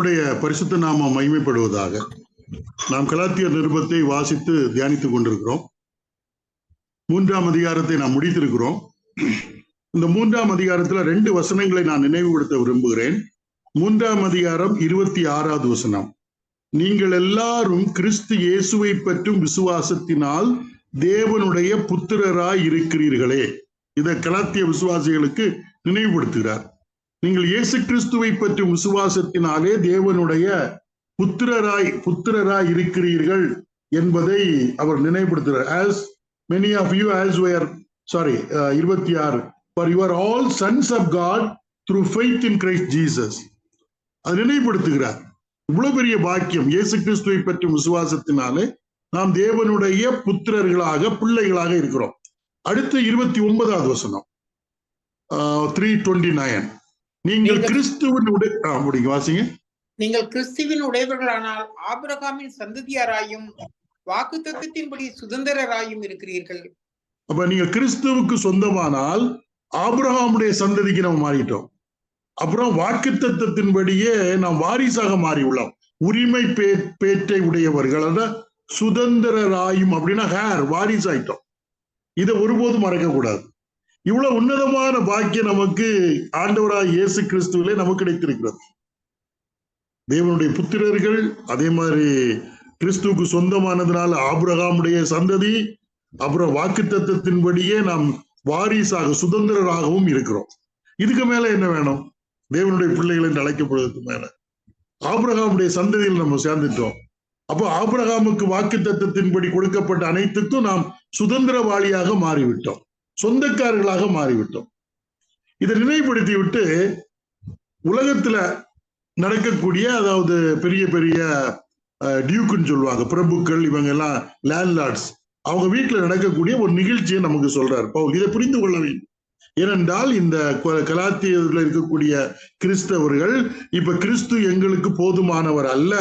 கர்த்தருடைய பரிசுத்த நாமம் மகிமைப்படுவதாக. நாம் கலாத்தியர் நிருபத்தை வாசித்து தியானித்துக் கொண்டிருக்கிறோம். 3ஆம் அதிகாரத்தை நாம் முடித்திருக்கிறோம். இந்த 3ஆம் அதிகாரத்துல 2 வசனங்களை நான் நினைவுபடுத்த விரும்புகிறேன். 3ஆம் அதிகாரம் 26வது வசனம். நீங்கள் எல்லாரும் கிறிஸ்து இயேசுவை பற்றும் விசுவாசத்தினால் தேவனுடைய புத்திரராய் இருக்கிறீர்களே. இதை கலாத்திய விசுவாசிகளுக்கு நினைவுபடுத்துகிறார். நீங்கள் இயேசு கிறிஸ்துவை பற்றும் விசுவாசத்தினாலே தேவனுடைய புத்திரராய் இருக்கிறீர்கள் என்பதை அவர் நினைவுபடுத்துகிறார். As many of you as were 26 for you are all sons of God through faith in Christ Jesus. அது நினைவுபடுத்துகிறார். இவ்வளவு பெரிய பாக்கியம், இயேசு கிறிஸ்துவை பற்றும் விசுவாசத்தினாலே நாம் தேவனுடைய புத்திரர்களாக பிள்ளைகளாக இருக்கிறோம். அடுத்து 29வது வசனம் 3:29. நீங்கள் கிறிஸ்துவின் வாசிங்க. நீங்கள் கிறிஸ்துவின் உடையவர்களானால் ஆபிரகாமின் சந்ததியாராயும் வாக்குத்தத்தத்தின்படி சுதந்திரராயும் இருக்கிறீர்கள். அப்ப நீங்க கிறிஸ்துவுக்கு சொந்தமானால் ஆபிரகாமுடைய சந்ததிக்கு நம்ம மாறிட்டோம். அப்புறம் வாக்குத்தத்தத்தின்படியே நாம் வாரிசாக மாறி உள்ளோம். உரிமை பேற்றை உடையவர்கள் சுதந்திரராயும் அப்படின்னா வாரிசாயிட்டோம். இதை ஒருபோதும் மறக்க கூடாது. இவ்வளவு உன்னதமான பாக்கியம் நமக்கு ஆண்டவராய் இயேசு கிறிஸ்துவிலே நமக்கு கிடைத்திருக்கிறது. தேவனுடைய புத்திரர்கள், அதே மாதிரி கிறிஸ்துவுக்கு சொந்தமானதுனால ஆபிரகாமுடைய சந்ததி, அப்புறம் வாக்குத்தத்தத்தின்படியே நாம் வாரிசாக சுதந்திரராகவும் இருக்கிறோம். இதுக்கு மேல என்ன வேணும்? தேவனுடைய பிள்ளைகள் என்று அழைக்கப்படுவதற்கு மேல ஆபிரகாமுடைய சந்ததியில் நம்ம சேர்ந்துட்டோம். அப்போ ஆபிரகாமுக்கு வாக்குத்தத்தத்தின்படி கொடுக்கப்பட்ட அனைத்துக்கும் நாம் சுதந்திரவாளியாக மாறிவிட்டோம், சொந்தக்காரர்களாக மாறிவிட்டோம். இதை நினைவுபடுத்தி விட்டு உலகத்துல நடக்கக்கூடிய, அதாவது பெரிய பெரிய டியூக்குன்னு சொல்லுவாங்க, பிரபுக்கள், இவங்க எல்லாம் லேண்ட்லார்ட்ஸ், அவங்க வீட்டுல நடக்கக்கூடிய ஒரு நிகழ்ச்சியை நமக்கு சொல்றாரு பவுல். இதை புரிந்து கொள்ள வேண்டும். ஏனென்றால் இந்த கலாத்தியத்தில் இருக்கக்கூடிய கிறிஸ்தவர்கள் இப்ப கிறிஸ்து எங்களுக்கு போதுமானவர் அல்ல,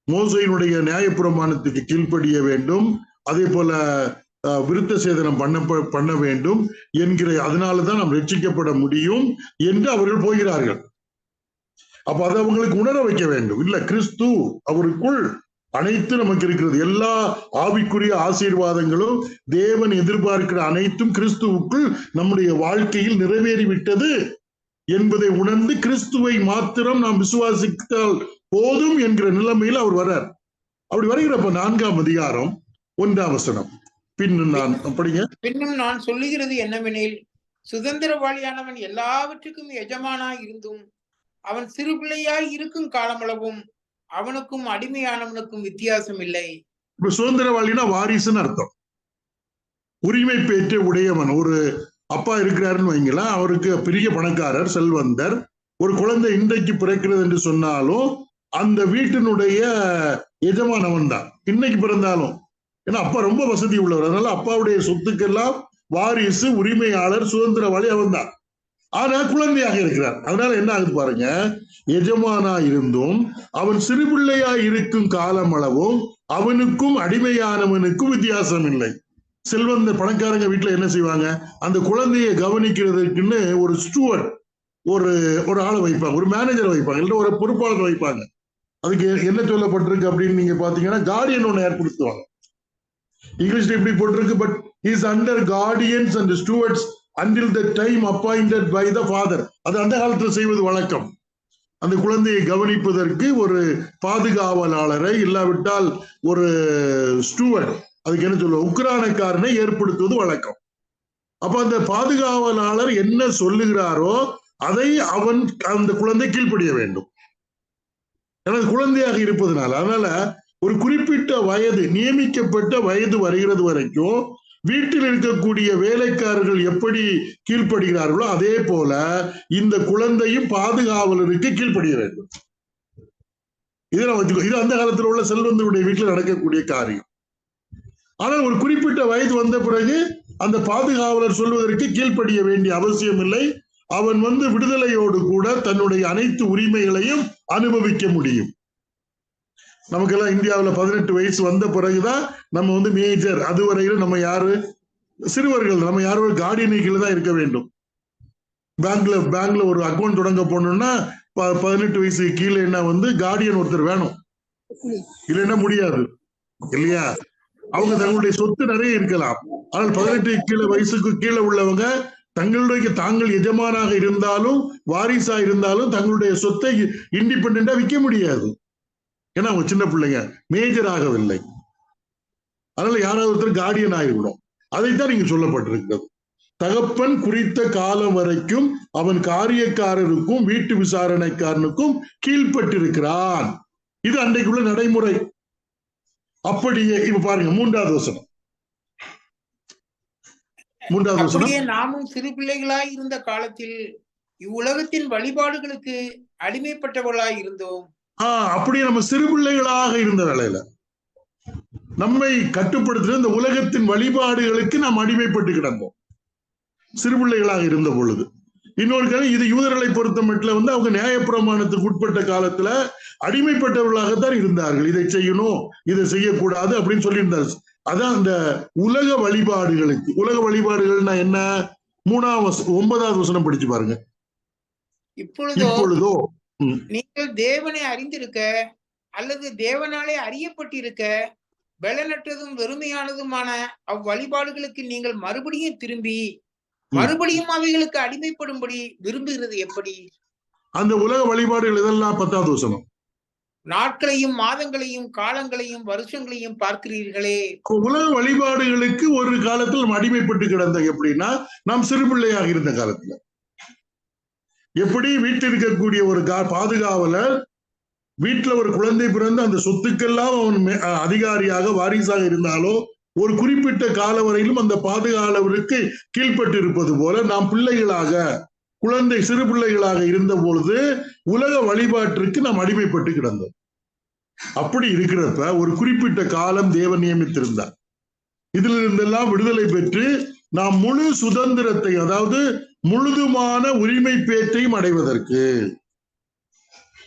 மோசையினுடைய நியாயப்பிரமாணத்துக்கு கீழ்ப்படிய வேண்டும், அதே போல விருத்த சேதனம் பண்ண வேண்டும் என்கிற, அதனாலதான் நாம் ரட்சிக்கப்பட முடியும் என்று அவர்கள் போகிறார்கள். அப்ப அதை அவங்களுக்கு உணர வைக்க வேண்டும். இல்ல, கிறிஸ்து அவருக்குள் அனைத்து நமக்கு இருக்கிறது. எல்லா ஆவிக்குரிய ஆசீர்வாதங்களும் தேவன் எதிர்பார்க்கிற அனைத்தும் கிறிஸ்துவுக்குள் நம்முடைய வாழ்க்கையில் நிறைவேறிவிட்டது என்பதை உணர்ந்து கிறிஸ்துவை மாத்திரம் நாம் விசுவாசித்தால் போதும் என்கிற நிலைமையில் அவர் வர்றார். அப்படி வருகிறப்ப 4ஆம் அதிகாரம் 1ஆம் வசனம். பின்னும் நான் சொல்லுகிறது என்னவெனில், சுதந்திரவாளியானவன் எல்லாவற்றுக்கும் எஜமானாய் இருந்தும் அவன் சிறு பிள்ளையாய் இருக்கும் காலமளவும் அவனுக்கும் அடிமையானவனுக்கும் வித்தியாசம் இல்லை. இப்ப சுதந்திரவாளினா வாரிசுன்னு அர்த்தம். உரிமை பேற்ற உடையவன். ஒரு அப்பா இருக்கிறாருன்னு வைங்களா, அவருக்கு பெரிய பணக்காரர், செல்வந்தர், ஒரு குழந்தை இன்றைக்கு பிறக்கிறது என்று சொன்னாலும் அந்த வீட்டினுடைய எஜமானவன் தான், இன்னைக்கு பிறந்தாலும். ஏன்னா அப்பா ரொம்ப வசதி உள்ளவர், அதனால அப்பாவுடைய சொத்துக்கெல்லாம் வாரிசு, உரிமையாளர், சுதந்திரவாளி அவன் தான். ஆனா குழந்தையாக இருக்கிறார். அதனால என்ன ஆகுது பாருங்க, எஜமானா இருந்தும் அவன் சிறுபிள்ளையா இருக்கும் காலம் அளவும் அவனுக்கும் அடிமையானவனுக்கும் வித்தியாசம் இல்லை. செல்வந்த பணக்காரங்க வீட்டுல என்ன செய்வாங்க, அந்த குழந்தையை கவனிக்கிறதுக்குன்னு ஒரு ஸ்டூவர்ட், ஒரு ஆளை வைப்பாங்க, ஒரு மேனேஜர் வைப்பாங்க, இல்லை ஒரு பொறுப்பாளர் வைப்பாங்க. அதுக்கு என்ன சொல்லப்பட்டிருக்கு அப்படின்னு நீங்க பாத்தீங்கன்னா, கார்டியன் ஒண்ணு ஏற்படுத்துவாங்க. இங்கிலீஷ்ல எப்படி போட்டிருக்கு, but is under guardians and stewards until the time appointed by the father. அது அந்த காலத்துல செய்வது வழக்கம். அந்த குழந்தையை கவனிப்பதற்கு ஒரு பாதுகாவலாளரை, இல்லாவிட்டால் ஒரு ஸ்டூவர்ட், அதுக்கு என்ன சொல்லுவோம், உக்ரானக்காரனை ஏற்படுத்துவது வழக்கம். அப்ப அந்த பாதுகாவலாளர் என்ன சொல்லுகிறாரோ அதை அந்த குழந்தை கீழ்ப்படிய வேண்டும். ஏன்னா குழந்தையாக இருப்பதனால. அதனால ஒரு குறிப்பிட்ட வயது, நியமிக்கப்பட்ட வயது வருகிறது வரைக்கும் வீட்டில் இருக்கக்கூடிய வேலைக்காரர்கள் எப்படி கீழ்ப்படுகிறார்களோ அதே போல இந்த குழந்தையும் பாதுகாவலருக்கு கீழ்ப்படிய வேண்டும். இது அந்த காலத்தில் உள்ள செல்வந்தருடைய வீட்டில் நடக்கக்கூடிய காரியம். ஆனால் ஒரு குறிப்பிட்ட வயது வந்த பிறகு அந்த பாதுகாவலர் சொல்வதற்கு கீழ்ப்படிய வேண்டிய அவசியம் இல்லை. அவன் விடுதலையோடு கூட தன்னுடைய அனைத்து உரிமைகளையும் அனுபவிக்க முடியும். நமக்கெல்லாம் இந்தியாவில் 18 வயசு வந்த பிறகுதான் நம்ம மேஜர். அதுவரையிலும் நம்ம யாரு சிறுவர்கள், நம்ம யாரோ கார்டியன் கீழே தான் இருக்க வேண்டும். பேங்க்ல ஒரு அக்கௌண்ட் தொடங்க போனோம்னா 18 வயசுக்கு கீழே என்ன வந்து கார்டியன் ஒருத்தர் வேணும், இல்லைன்னா முடியாது இல்லையா? அவங்க தங்களுடைய சொத்து நிறைய இருக்கலாம், ஆனால் 18 வயசுக்கு கீழே உள்ளவங்க தாங்கள் எஜமானாக இருந்தாலும் வாரிசா இருந்தாலும் தங்களுடைய சொத்தை இண்டிபெண்டா விற்க முடியாது. ஏன்னா அவங்க சின்ன பிள்ளைங்க, மேஜர் ஆகவில்லை. அதனால யாராவது ஒருத்தர் கார்டியன் ஆகிவிடும். அதைத்தான் நீங்க சொல்லப்பட்டிருக்கிறது. தகப்பன் குறித்த காலம் வரைக்கும் அவன் காரியக்காரருக்கும் வீட்டு விசாரணைக்காரனுக்கும் கீழ்பட்டிருக்கிறான். இது அன்றைக்குள்ள நடைமுறை. அப்படியே இப்ப பாருங்க மூன்றாவது வசனம். அப்படியே நாமும் சிறு பிள்ளைகளாய் இருந்த காலத்தில் இவ்வுலகத்தின் வழிபாடுகளுக்கு அடிமைப்பட்டவர்களாய் இருந்தோம். அப்படியே நம்ம சிறு பிள்ளைகளாக இருந்த வேளையில நம்மை கட்டுப்படுத்துற இந்த உலகத்தின் வழிபாடுகளுக்கு நாம் அடிமைப்பட்டு கிடந்தோம் சிறு பிள்ளைகளாக இருந்த பொழுது. இன்னொரு கதை, இது யூதர்களை பொறுத்த மட்டும் வந்து அவங்க நியாயப்பிரமாணத்துக்கு உட்பட்ட காலத்துல அடிமைப்பட்டவர்களாகத்தான் இருந்தார்கள். இதை செய்யணும், இதை செய்யக்கூடாது அப்படின்னு சொல்லியிருந்தார். அதான் அந்த உலக வழிபாடுகளுக்கு. உலக வழிபாடுகள்னா என்ன? 9வது வசனம் படிச்சு பாருங்க. இப்பொழுதோ நீங்கள் தேவனை அறிந்திருக்க அல்லது தேவனாலே அறியப்பட்டிருக்க பலனற்றதும் வெறுமையானதுமான அவ்வழிபாடுகளுக்கு நீங்கள் மறுபடியும் திரும்பி மறுபடியும் அவைகளுக்கு அடிமைப்படும்படி விரும்புகிறது எப்படி? அந்த உலக வழிபாடுகள் இதெல்லாம் 10வது வசனம். நாட்களையும் மாதங்களையும் காலங்களையும் வருஷங்களையும் பார்க்கிறீர்களே. உலக வழிபாடுகளுக்கு ஒரு காலத்தில் நம்ம அடிமைப்பட்டு கிடந்த. எப்படின்னா நாம் சிறு பிள்ளையாக இருந்த காலத்துல எப்படி வீட்டில் இருக்கக்கூடிய ஒரு பாதுகாவலர் வீட்டுல ஒரு குழந்தை பிறந்து அந்த சொத்துக்கெல்லாம் அவன் அதிகாரியாக வாரிசாக இருந்தாலோ ஒரு குறிப்பிட்ட கால வரையிலும் அந்த பாதுகாவலருக்கு கீழ்பட்டு இருப்பது போல நாம் பிள்ளைகளாக சிறு பிள்ளைகளாக இருந்த பொழுது உலக வழிபாட்டிற்கு நாம் அடிமைப்பட்டு கிடந்தோம். அப்படி இருக்கிறப்ப ஒரு குறிப்பிட்ட காலம் தேவன் நியமித்திருந்தார். இதுல இருந்தெல்லாம் விடுதலை பெற்று நாம் முழு சுதந்திரத்தை, அதாவது முழுதுமான உரிமை பேற்றையும் அடைவதற்கு,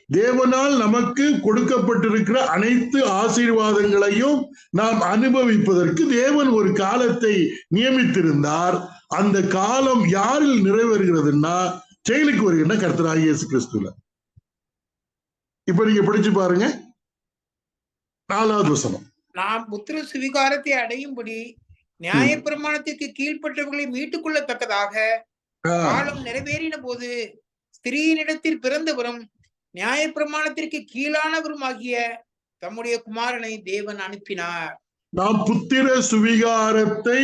தேவனால் நமக்கு கொடுக்கப்பட்டிருக்கிற அனைத்து ஆசீர்வாதங்களையும் நாம் அனுபவிப்பதற்கு தேவன் ஒரு காலத்தை நியமித்திருந்தார். அந்த காலம் யாரில் நிறைவேறுகிறதுன்னா செயலுக்கு வருகின்ற கர்த்தராகிய இயேசு கிறிஸ்துல. இப்ப நீங்க படிச்சு பாருங்க 4வது வசனம். நாம் புத்திர சுவிகாரத்தை அடையும்படி நியாயப்பிரமாணத்திற்கு கீழ்ப்பட்டவர்களை மீட்டுக் கொள்ளத்தக்கதாக காலம் நிறைவேறின போது ஸ்திரீனிடத்தில் பிறந்தவரும் நியாயப்பிரமாணத்திற்கு கீழானவரும் ஆகிய தம்முடைய குமாரனை தேவன் அனுப்பினார். நாம் புத்திர சுவிகாரத்தை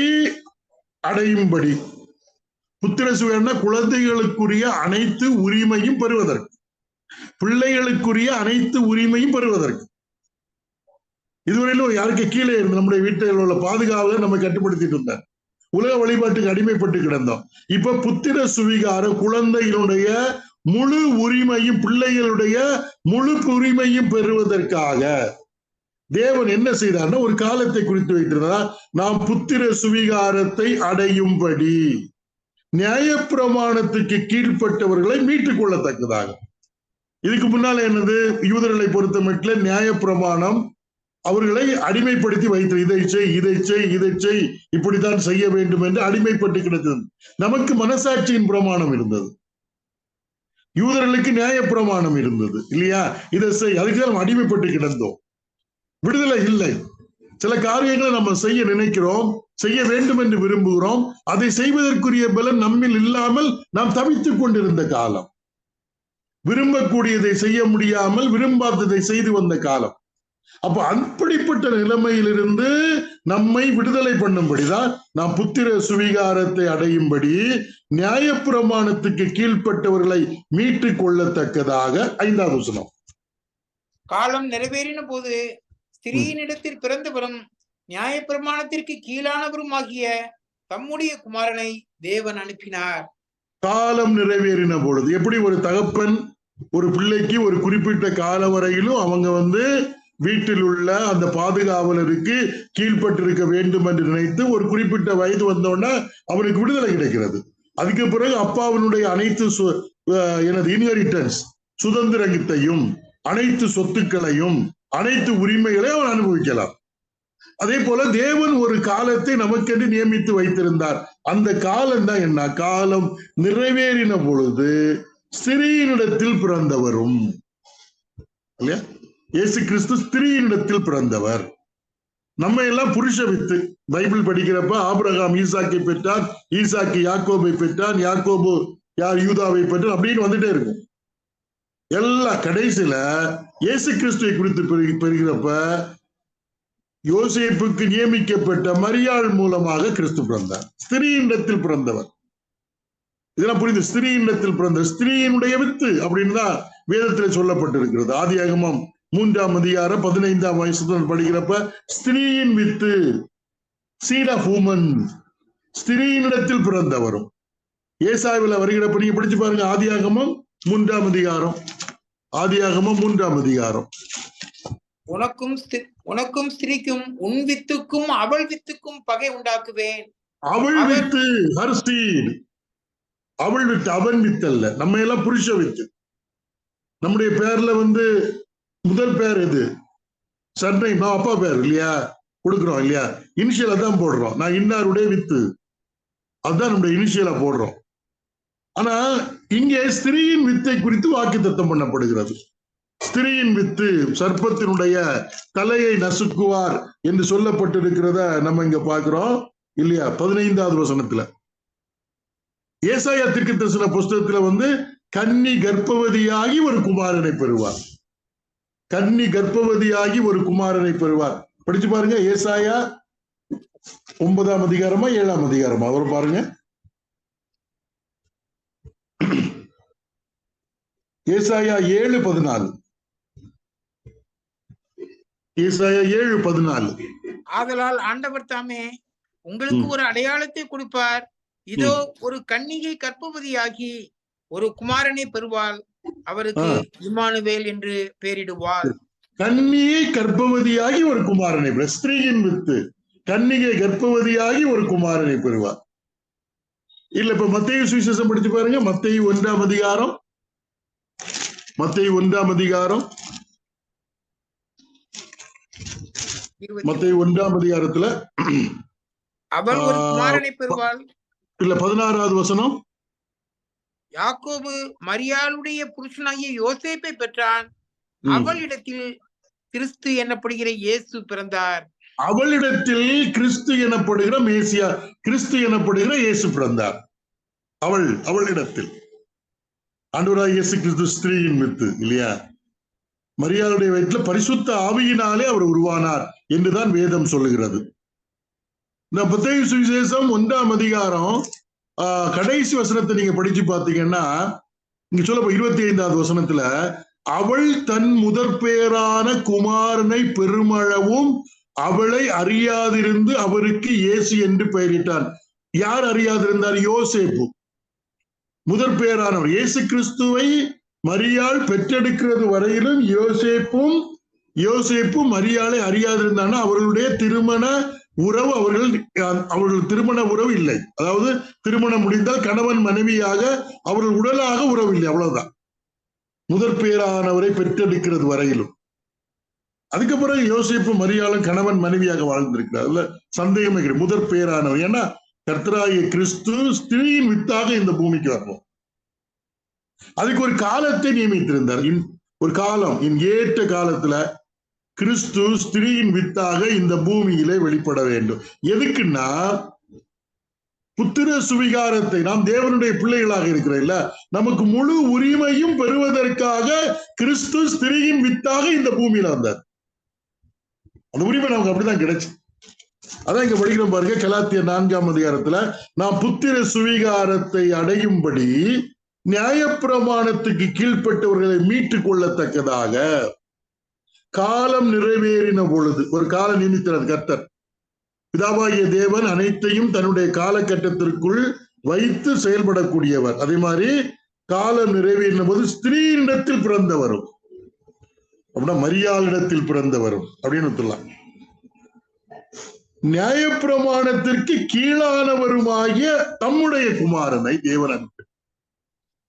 அடையும்படி, புத்திர சுவிகாரம் குழந்தைகளுக்குரிய அனைத்து உரிமையும் பெறுவதற்கு, பிள்ளைகளுக்குரிய அனைத்து உரிமையும் பெறுவதற்கு. இதுவரையிலும் யாருக்கு கீழே இருந்து நம்முடைய வீட்டில் உள்ள பாதுகாவலர் நம்ம கட்டுப்படுத்திட்டு இருந்தார். உலக வழிபாட்டுக்கு அடிமைப்பட்டு கிடந்தோம். இப்ப புத்திர சுவிகாரம் குழந்தைகளுடைய முழு உரிமையும், பிள்ளைகளுடைய முழு உரிமையும் பெறுவதற்காக தேவன் என்ன செய்தார்னா ஒரு காலத்தை குறித்து வைத்திருந்தார். நாம் புத்திர சுவிகாரத்தை அடையும்படி நியாயப்பிரமாணத்துக்கு கீழ்ப்பட்டவர்களை மீட்டுக் கொள்ளத்தக்கதாக. இதுக்கு முன்னால என்னது? யூதர்களை பொறுத்த மட்டும் நியாயப்பிரமாணம் அவர்களை அடிமைப்படுத்தி வைத்து இதை செய், இதை செய், இதை செய், இப்படித்தான் செய்ய வேண்டும் என்று அடிமைப்பட்டு கிடந்தது. நமக்கு மனசாட்சியின் பிரமாணம் இருந்தது, யூதர்களுக்கு நியாய பிரமாணம் இருந்தது இல்லையா? இதை செய், அதுக்கு நம்ம அடிமைப்பட்டு கிடந்தோம். விடுதலை இல்லை. சில காரியங்களை நம்ம செய்ய நினைக்கிறோம், செய்ய வேண்டும் என்று விரும்புகிறோம், அதை செய்வதற்குரிய பலன் நம்மில் இல்லாமல் நாம் தவித்துக் கொண்டிருந்த காலம், விரும்பக்கூடியதை செய்ய முடியாமல் விரும்பாததை செய்து வந்த காலம். அப்ப அப்படிப்பட்ட நிலைமையிலிருந்து நம்மை விடுதலை பண்ணும்படிதான் நாம் புத்திர சுவிகாரத்தை அடையும்படி நியாயப்பிரமாணத்துக்கு கீழ்ப்பட்டவர்களை மீட்டுக் கொள்ளத்தக்கதாக 5வது வசனம். காலம் நிறைவேறின போது ஸ்திரீனிடத்தில் பிறந்தவரும் நியாயப்பிரமாணத்திற்கு கீழானவரும் ஆகிய தம்முடைய குமாரனை தேவன் அனுப்பினார். காலம் நிறைவேறின பொழுது எப்படி ஒரு தகப்பன் ஒரு பிள்ளைக்கு ஒரு குறிப்பிட்ட காலம் வரையிலும் அவங்க வீட்டில் உள்ள அந்த பாதுகாவலருக்கு கீழ்பட்டிருக்க வேண்டும் என்று நினைத்து ஒரு குறிப்பிட்ட வயது வந்தோன்னா அவனுக்கு விடுதலை கிடைக்கிறது. அதுக்கு பிறகு அப்பாவினுடைய அனைத்து இன்ஹெரிட்டன்ஸ் சுதந்திரத்தையும் அனைத்து சொத்துக்களையும் அனைத்து உரிமைகளையும் அவன் அனுபவிக்கலாம். அதே போல தேவன் ஒரு காலத்தை நமக்கென்று நியமித்து வைத்திருந்தார். அந்த காலம் தான் என்ன? காலம் நிறைவேறின பொழுது ஸ்திரீயினிடத்தில் பிறந்தவரும் இல்லையா? இயேசு கிறிஸ்து ஸ்திரீயினிடத்தில் பிறந்தவர். நம்ம எல்லாம் புருஷ வித்து. பைபிள் படிக்கிறப்ப ஆபிரகாம் ஈசாக்கை பெற்றான், ஈசாக்கு யாக்கோபை பெற்றான், யாக்கோபு யூதாவை பெற்றான் அப்படின்னு வந்துட்டே இருக்கும். எல்லா கடைசியில இயேசு கிறிஸ்துவை குறித்து பெறுகிறப்ப யோசேப்புக்கு நியமிக்கப்பட்ட மரியாள் மூலமாக கிறிஸ்து பிறந்தார். ஸ்திரீயினிடத்தில் பிறந்தவர். இதெல்லாம் புரியுது. ஸ்திரீயினிடத்தில் பிறந்த ஸ்திரீயினுடைய வித்து அப்படின்னு தான் வேதத்தில் சொல்லப்பட்டிருக்கிறது. ஆதியாகமம் 3ஆம் அதிகாரம் 15ஆம் வசனத்தில் படிக்கிறப்ப ஸ்திரீயின் வித்து, சீட் ஆஃப் வுமன், ஸ்திரீயினிடத்தில் பிறந்தவரும். ஏசாயாவில் வருகிறப்ப நீங்க படிச்சு பாருங்க. ஆதியாகமம் 3ஆம் அதிகாரம். ஆதியாகமம் 3ஆம் அதிகாரம். உனக்கும் ஸ்திரீக்கும் உன் வித்துக்கும் அவள் வித்துக்கும் பகை உண்டாக்குவேன். அவள் வித்து, ஹர் சீட். அவள் வித்து, அவன் வித்து அல்ல. நம்ம எல்லாம் புருஷ வித்து. நம்முடைய பேர்ல முதல் பேர் எது? சர்நேம், நான் அப்பா பேர் இல்லையா கொடுக்குறோம் இல்லையா? இனிஷியலா தான் போடுறோம். நான் இன்னாருடைய வித்து, அதுதான் நம்முடைய இனிஷியலா போடுறோம். ஆனா இங்கே ஸ்திரீயின் வித்தை குறித்து வாக்குத்தத்தம் பண்ணப்படுகிறது. ஸ்திரீயின் வித்து சர்ப்பத்தினுடைய தலையை நசுக்குவார் என்று சொல்லப்பட்டிருக்கிறத நம்ம இங்க பாக்குறோம் இல்லையா? 15ஆவது வசனத்துல ஏசாயா தீர்க்கதரிசன புஸ்தகத்துல கன்னி கர்ப்பவதியாகி ஒரு குமாரனை பெறுவார். கன்னி கர்ப்பவதியாகி ஒரு குமாரனை பெறுவார். படிச்சு பாருங்க. ஏசாயா 9ஆம் அதிகாரமா 7ஆம் அதிகாரமா அவர் பாருங்க. ஏசாயா 7:14. ஏசாயா 7:14. ஆதலால் ஆண்டவர் தாமே உங்களுக்கு ஒரு அடையாளத்தை கொடுப்பார். இதோ ஒரு கன்னிகை கர்ப்பவதியாகி ஒரு குமாரனை பெறுவாள், அவருக்கு இம்மானுவேல் என்று பெயரிடுவாள். கன்னியை கர்ப்பவதியாகி ஒரு குமாரனை, ஸ்திரீயின் வித்து கன்னிகை கர்ப்பவதியாகி ஒரு குமாரனை பெறுவார். இல்ல இப்ப மத்தேயு சுவிசேஷம் படிச்சு பாருங்க. மத்தேயு 1ஆம் அதிகாரம். மத்தேயு 1ஆம் அதிகாரம். மத்தேயு 1ஆம் அதிகாரத்துல அவள் ஒரு குமாரனை பெறுவாள். இல்ல 16ஆவது வசனம். யாக்கோபு மரியாளுடைய புருஷனாகிய யோசேப்பை பெற்றான். அவளிடத்தில் கிறிஸ்து எனப்படுகிற இயேசு பிறந்தார். அவளிடத்தில் கிறிஸ்து எனப்படுகிற மேசியா, கிறிஸ்து எனப்படுகிற இயேசு பிறந்தார். அவளிடத்தில் ஆண்டவராகிய இயேசு கிறிஸ்து ஸ்திரீயின் வித்து இல்லையா? மரியாளுடைய வயிற்றுல பரிசுத்த ஆவியினாலே அவர் உருவானார் என்றுதான் வேதம் சொல்லுகிறது. இந்த மத்தேயு சுவிசேஷம் 1ஆம் அதிகாரம் கடைசி வசனத்தை நீங்க படிச்சு பாத்தீங்கன்னா இங்க சொல்ல 25ஆவது வசனத்துல அவள் தன் முதற் பேரான குமாரனை பெருமளவும் அவளை அறியாதிருந்து அவருக்கு இயேசு என்று பெயரிட்டான். யார் அறியாதிருந்தார்? யோசேப்பு. முதற் பேரானவர் இயேசு கிறிஸ்துவை மரியாள் பெற்றெடுக்கிறது வரையிலும் யோசேப்பும் மரியாளை அறியாதிருந்தான்னா அவர்களுடைய திருமண உறவு அவர்கள் திருமண உறவு இல்லை. அதாவது திருமணம் முடிந்தால் கணவன் மனைவியாக அவர்கள் உடலாக உறவு இல்லை, அவ்வளவுதான். முதற் பேரானவரை பெற்றெடுக்கிறது வரையிலும். அதுக்கப்புறம் யோசேப்பு மரியாளும் கணவன் மனைவியாக வாழ்ந்திருக்கிறார். அதுல சந்தேகமே கிடையாது. முதற் பேரானவர். ஏன்னா கர்த்தராகிய கிறிஸ்து ஸ்திரீயின் வித்தாக இந்த பூமிக்கு வரணும். அதுக்கு ஒரு காலத்தை நியமித்திருந்தார். ஒரு காலம், ஏற்ற காலத்துல கிறிஸ்து ஸ்திரீயின் வித்தாக இந்த பூமியிலே வெளிப்பட வேண்டும். எதுக்குன்னா புத்திர சுவிகாரத்தை, நாம் தேவனுடைய பிள்ளைகளாக இருக்கிறோம்ல, நமக்கு முழு உரிமையும் பெறுவதற்காக கிறிஸ்து ஸ்திரீயின் வித்தாக இந்த பூமியில வந்தார். அந்த உரிமை நமக்கு அப்படிதான் கிடைச்சு. அதான் இங்க படிக்கிறோம் பாருங்க. கலாத்தியர் 4ஆம் அதிகாரத்துல நாம் புத்திர சுவிகாரத்தை அடையும்படி நியாயப்பிரமாணத்துக்கு கீழ்ப்பட்டவர்களை மீட்டுக் கொள்ளத்தக்கதாக காலம் நிறைவேறின பொழுது, ஒரு காலம் நியமித்தார் கர்த்தர். பிதாவாகிய தேவன் அனைத்தையும் தன்னுடைய காலகட்டத்திற்குள் வைத்து செயல்படக்கூடியவர். அதே மாதிரி காலம் நிறைவேறின போது ஸ்திரீனிடத்தில் பிறந்தவரும், அப்படின்னா மரியாளிடத்தில் பிறந்தவரும் அப்படின்னு சொல்லலாம். நியாயப்பிரமாணத்திற்கு கீழானவருமாகிய தம்முடைய குமாரனை தேவன் அனுப்பி,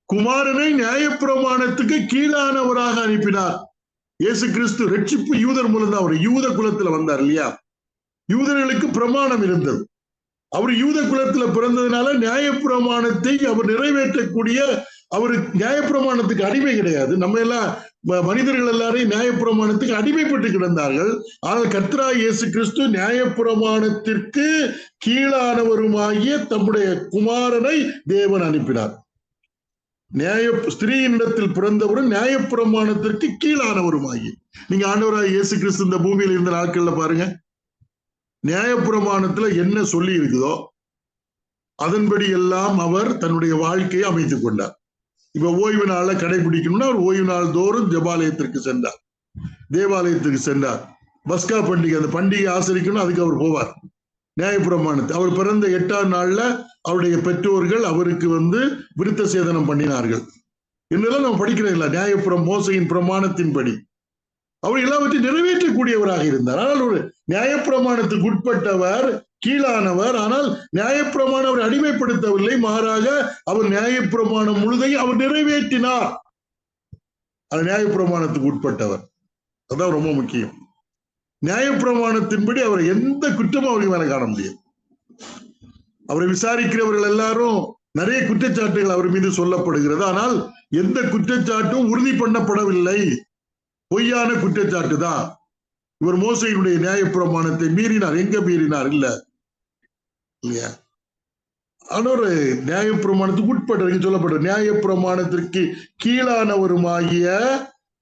குமாரனை நியாயப்பிரமாணத்துக்கு கீழானவராக அனுப்பினார். இயேசு கிறிஸ்து ரட்சிப்பு யூதர் மூலம் தான், அவர் யூத குலத்துல வந்தார் இல்லையா? யூதர்களுக்கு பிரமாணம் இருந்தது. அவர் யூத குலத்துல பிறந்ததுனால நியாயப்பிரமாணத்தை அவர் நிறைவேற்றக்கூடிய, அவர் நியாயப்பிரமாணத்துக்கு அடிமை கிடையாது. நம்ம எல்லாம் மனிதர்கள் எல்லாரையும் நியாயப்பிரமாணத்துக்கு அடிமைப்பட்டு கிடந்தார்கள். ஆனால் கர்த்தராகிய இயேசு கிறிஸ்து நியாயப்பிரமாணத்திற்கு கீழானவருமாகிய தம்முடைய குமாரனை தேவன் அனுப்பினார். ஸ்திரீயினிடத்தில் பிறந்தவரும் நியாயப்பிரமாணத்திற்கு கீழானவருமாகி. நீங்க ஆண்டவராகிய இயேசு கிறிஸ்து இந்த பூமியில் இருந்த நாட்கள்ல பாருங்க, நியாயப்பிரமாணத்துல என்ன சொல்லி இருக்குதோ அதன்படி எல்லாம் அவர் தன்னுடைய வாழ்க்கையை அமைத்துக் கொண்டார். இப்ப ஓய்வு நாளை கடைபிடிக்கணும்னா அவர் ஓய்வு நாள் தோறும் ஜெபாலயத்திற்கு சென்றார், தேவாலயத்துக்கு சென்றார். பஸ்கா பண்டிகை, அந்த பண்டிகை ஆசரிக்கணும், அதுக்கு அவர் போவார். நியாயப்பிரமாணத்தை அவர் பிறந்த 8ஆம் நாள்ல அவருடைய பெற்றோர்கள் அவருக்கு விருத்த சேதனம் பண்ணினார்கள். என்னெல்லாம் நம்ம படிக்கிறோம் நியாயப்புறம் மோசையின் பிரமாணத்தின்படி அவர் எல்லாவற்றையும் நிறைவேற்றக்கூடியவராக இருந்தார். ஆனால் ஒரு நியாயப்பிரமாணத்துக்கு உட்பட்டவர், கீழானவர். ஆனால் நியாயப்பிரமாணம் அவர் அடிமைப்படுத்தவில்லை, மாறாக அவர் நியாயப்பிரமாணம் முழுதையும் அவர் நிறைவேற்றினார். அது நியாயப்பிரமாணத்துக்கு உட்பட்டவர். அதான் ரொம்ப முக்கியம். நியாயப்பிரமாணத்தின்படி அவர் எந்த குற்றமும் அவருக்கு மேல காண முடியாது. அவரை விசாரிக்கிறவர்கள் எல்லாரும் நிறைய குற்றச்சாட்டுகள் அவர் மீது சொல்லப்படுகிறது. ஆனால் எந்த குற்றச்சாட்டும் உறுதி பண்ணப்படவில்லை, பொய்யான குற்றச்சாட்டு தான். இவர் மோசையினுடைய நியாயப்பிரமாணத்தை மீறினார். எங்க மீறினார்? இல்லையா? ஆனா ஒரு நியாயப்பிரமாணத்துக்கு உட்பட்ட சொல்லப்பட்ட நியாயப்பிரமாணத்திற்கு கீழானவருமாகிய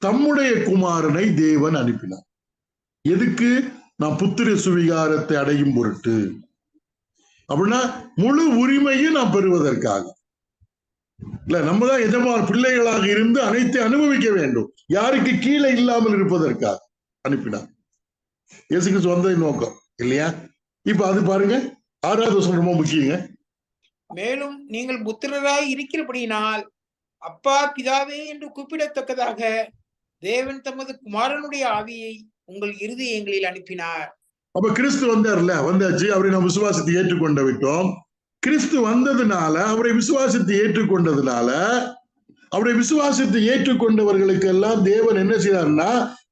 தம்முடைய குமாரனை தேவன் அனுப்பினார். எதுக்கு? நான் புத்திர சுவிகாரத்தை அடையும் பொருட்டு. அப்படின்னா முழு உரிமையும் நான் பெறுவதற்காக இல்ல, நம்ம தான் எஜமான் பிள்ளைகளாக இருந்து அனைத்தை அனுபவிக்க வேண்டும், யாருக்கு கீழே இல்லாமல் இருப்பதற்காக அனுப்பினார். இயேசு கிறிஸ்து வந்ததின் நோக்கம் இல்லையா? இப்ப அது பாருங்க, 6வது வசனம் ரொம்ப முக்கியங்க. மேலும் நீங்கள் புத்திரராய் இருக்கிறபடியினால் அப்பா பிதாவே என்று கூப்பிடத்தக்கதாக தேவன் தமது குமாரனுடைய ஆவியை உங்கள் இருதயங்களில் அனுப்பினார். அப்ப கிறிஸ்து வந்தாச்சு, அவரை நாம் விசுவாசத்தை ஏற்றுக்கொண்டு விட்டோம். கிறிஸ்து வந்ததுனால, அவரை விசுவாசத்தை ஏற்றுக்கொண்டதுனால, அவரை விசுவாசத்தை ஏற்றுக்கொண்டவர்களுக்கு எல்லாம் தேவன் என்ன செய்தார்னா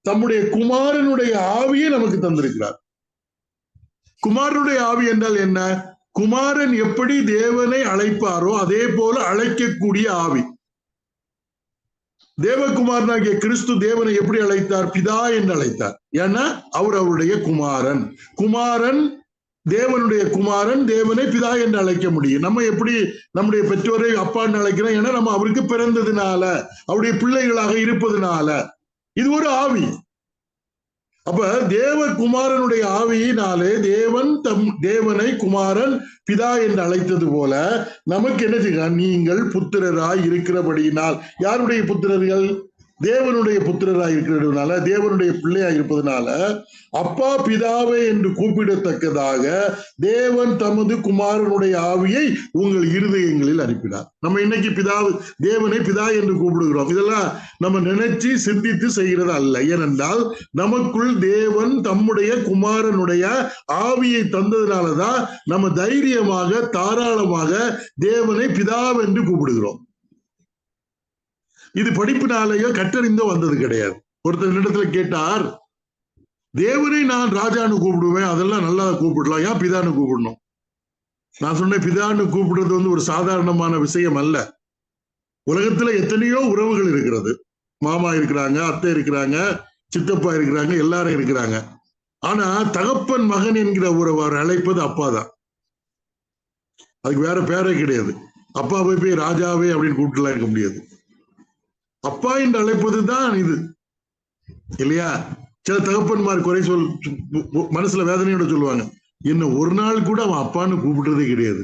தம்முடைய குமாரனுடைய ஆவியை நமக்கு தந்திருக்கிறார். குமாரனுடைய ஆவி என்றால் என்ன? குமாரன் எப்படி தேவனை அழைப்பாரோ அதே போல அழைக்கக்கூடிய ஆவி. தேவகுமாரனாகிய கிறிஸ்து தேவனை எப்படி அழைத்தார்? பிதா என்று அழைத்தார். ஏன்னா அவர் அவருடைய குமாரன். குமாரன் தேவனுடைய குமாரன் தேவனை பிதா என்று அழைக்க முடியும். நம்ம எப்படி நம்முடைய பெற்றோரை அப்பான்னு அழைக்கிறோம்? ஏன்னா நம்ம அவருக்கு பிறந்ததுனால, அவருடைய பிள்ளைகளாக இருப்பதுனால. இது ஒரு ஆவி. அப்ப தேவகுமாரனுடைய ஆவியினாலே தேவனை குமாரன் பிதா என்று அழைத்தது போல நமக்கு என்ன செய்யலாம்? நீங்கள் புத்திரராய் இருக்கிறபடியினால். யாருடைய புத்திரர்கள்? தேவனுடைய புத்திரராய் இருக்கிறதுனால, தேவனுடைய பிள்ளையாய் இருப்பதனால அப்பா பிதாவே என்று கூப்பிடத்தக்கதாக தேவன் தமது குமாரனுடைய ஆவியை உங்கள் இருதயங்களில் அனுப்பினார். நம்ம இன்னைக்கு தேவனை பிதா என்று கூப்பிடுகிறோம். இதெல்லாம் நம்ம நினைச்சு சிந்தித்து செய்கிறது அல்ல. ஏனென்றால் நமக்குள் தேவன் தம்முடைய குமாரனுடைய ஆவியை தந்ததுனாலதான் நம்ம தைரியமாக தாராளமாக தேவனை பிதாவென்று கூப்பிடுகிறோம். இது படிப்பினாலேயோ கற்றறிந்தோ வந்தது கிடையாது. ஒருத்தர் இடத்துல கேட்டார், தேவனை நான் ராஜான்னு கூப்பிடுவேன், அதெல்லாம் நல்லா கூப்பிடலாம், ஏன் பிதான்னு கூப்பிடணும்? நான் சொன்னேன், பிதான்னு கூப்பிடுறது ஒரு சாதாரணமான விஷயம் அல்ல. உலகத்துல எத்தனையோ உறவுகள் இருக்கிறது. மாமா இருக்கிறாங்க, அத்தை இருக்கிறாங்க, சித்தப்பா இருக்கிறாங்க, எல்லாரும் இருக்கிறாங்க. ஆனா தகப்பன் மகன் என்கிற உறவு அழைப்பது அப்பா தான். அதுக்கு வேற பேரே கிடையாது. அப்பாவை போய் ராஜாவே அப்படின்னு கூப்பிட்டுலாம் இருக்க முடியாது. அப்பா என்று அழைப்பது தான் இது இல்லையா? சில தகப்பன்மார் குறை மனசுல வேதனையோட சொல்லுவாங்க, என்ன ஒரு நாள் கூட அவன் அப்பான்னு கூப்பிடுறதே கிடையாது.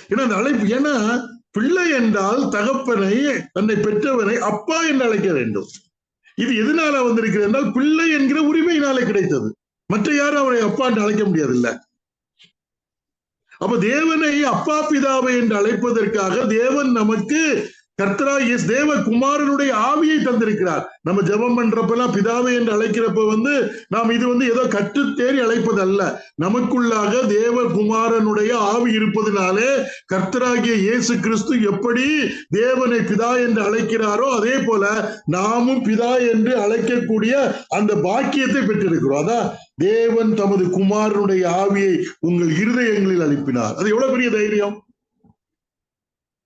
ஏன்னா அந்த அழைப்பு, ஏன்னா பிள்ளை என்றால் தகப்பனை, தன்னை பெற்றவனை அப்பா என்று அழைக்க வேண்டும். இது எதனால வந்திருக்கிறது என்றால் பிள்ளை என்கிற உரிமையினாலே கிடைத்தது. மற்ற யாரும் அவரை அப்பா என்று அழைக்க முடியாது இல்ல. அப்ப தேவனை அப்பா பிதாவை என்று அழைப்பதற்காக தேவன் நமக்கு கர்த்தராகிய தேவ குமாரனுடைய ஆவியை தந்திருக்கிறார். நம்ம ஜெபம் பண்றப்பெல்லாம் பிதாவை என்று அழைக்கிறப்ப நாம் இது ஏதோ கற்றுத்தேறி அழைப்பது அல்ல. நமக்குள்ளாக தேவ குமாரனுடைய ஆவி இருப்பதனாலே கர்த்தராகிய இயேசு கிறிஸ்து எப்படி தேவனை பிதா என்று அழைக்கிறாரோ அதே போல நாமும் பிதா என்று அழைக்கக்கூடிய அந்த பாக்கியத்தை பெற்றிருக்கிறோம். அதான் தேவன் தமது குமாரனுடைய ஆவியை உங்கள் இருதயங்களில் அனுப்பினார். அது எவ்வளவு பெரிய தைரியம்,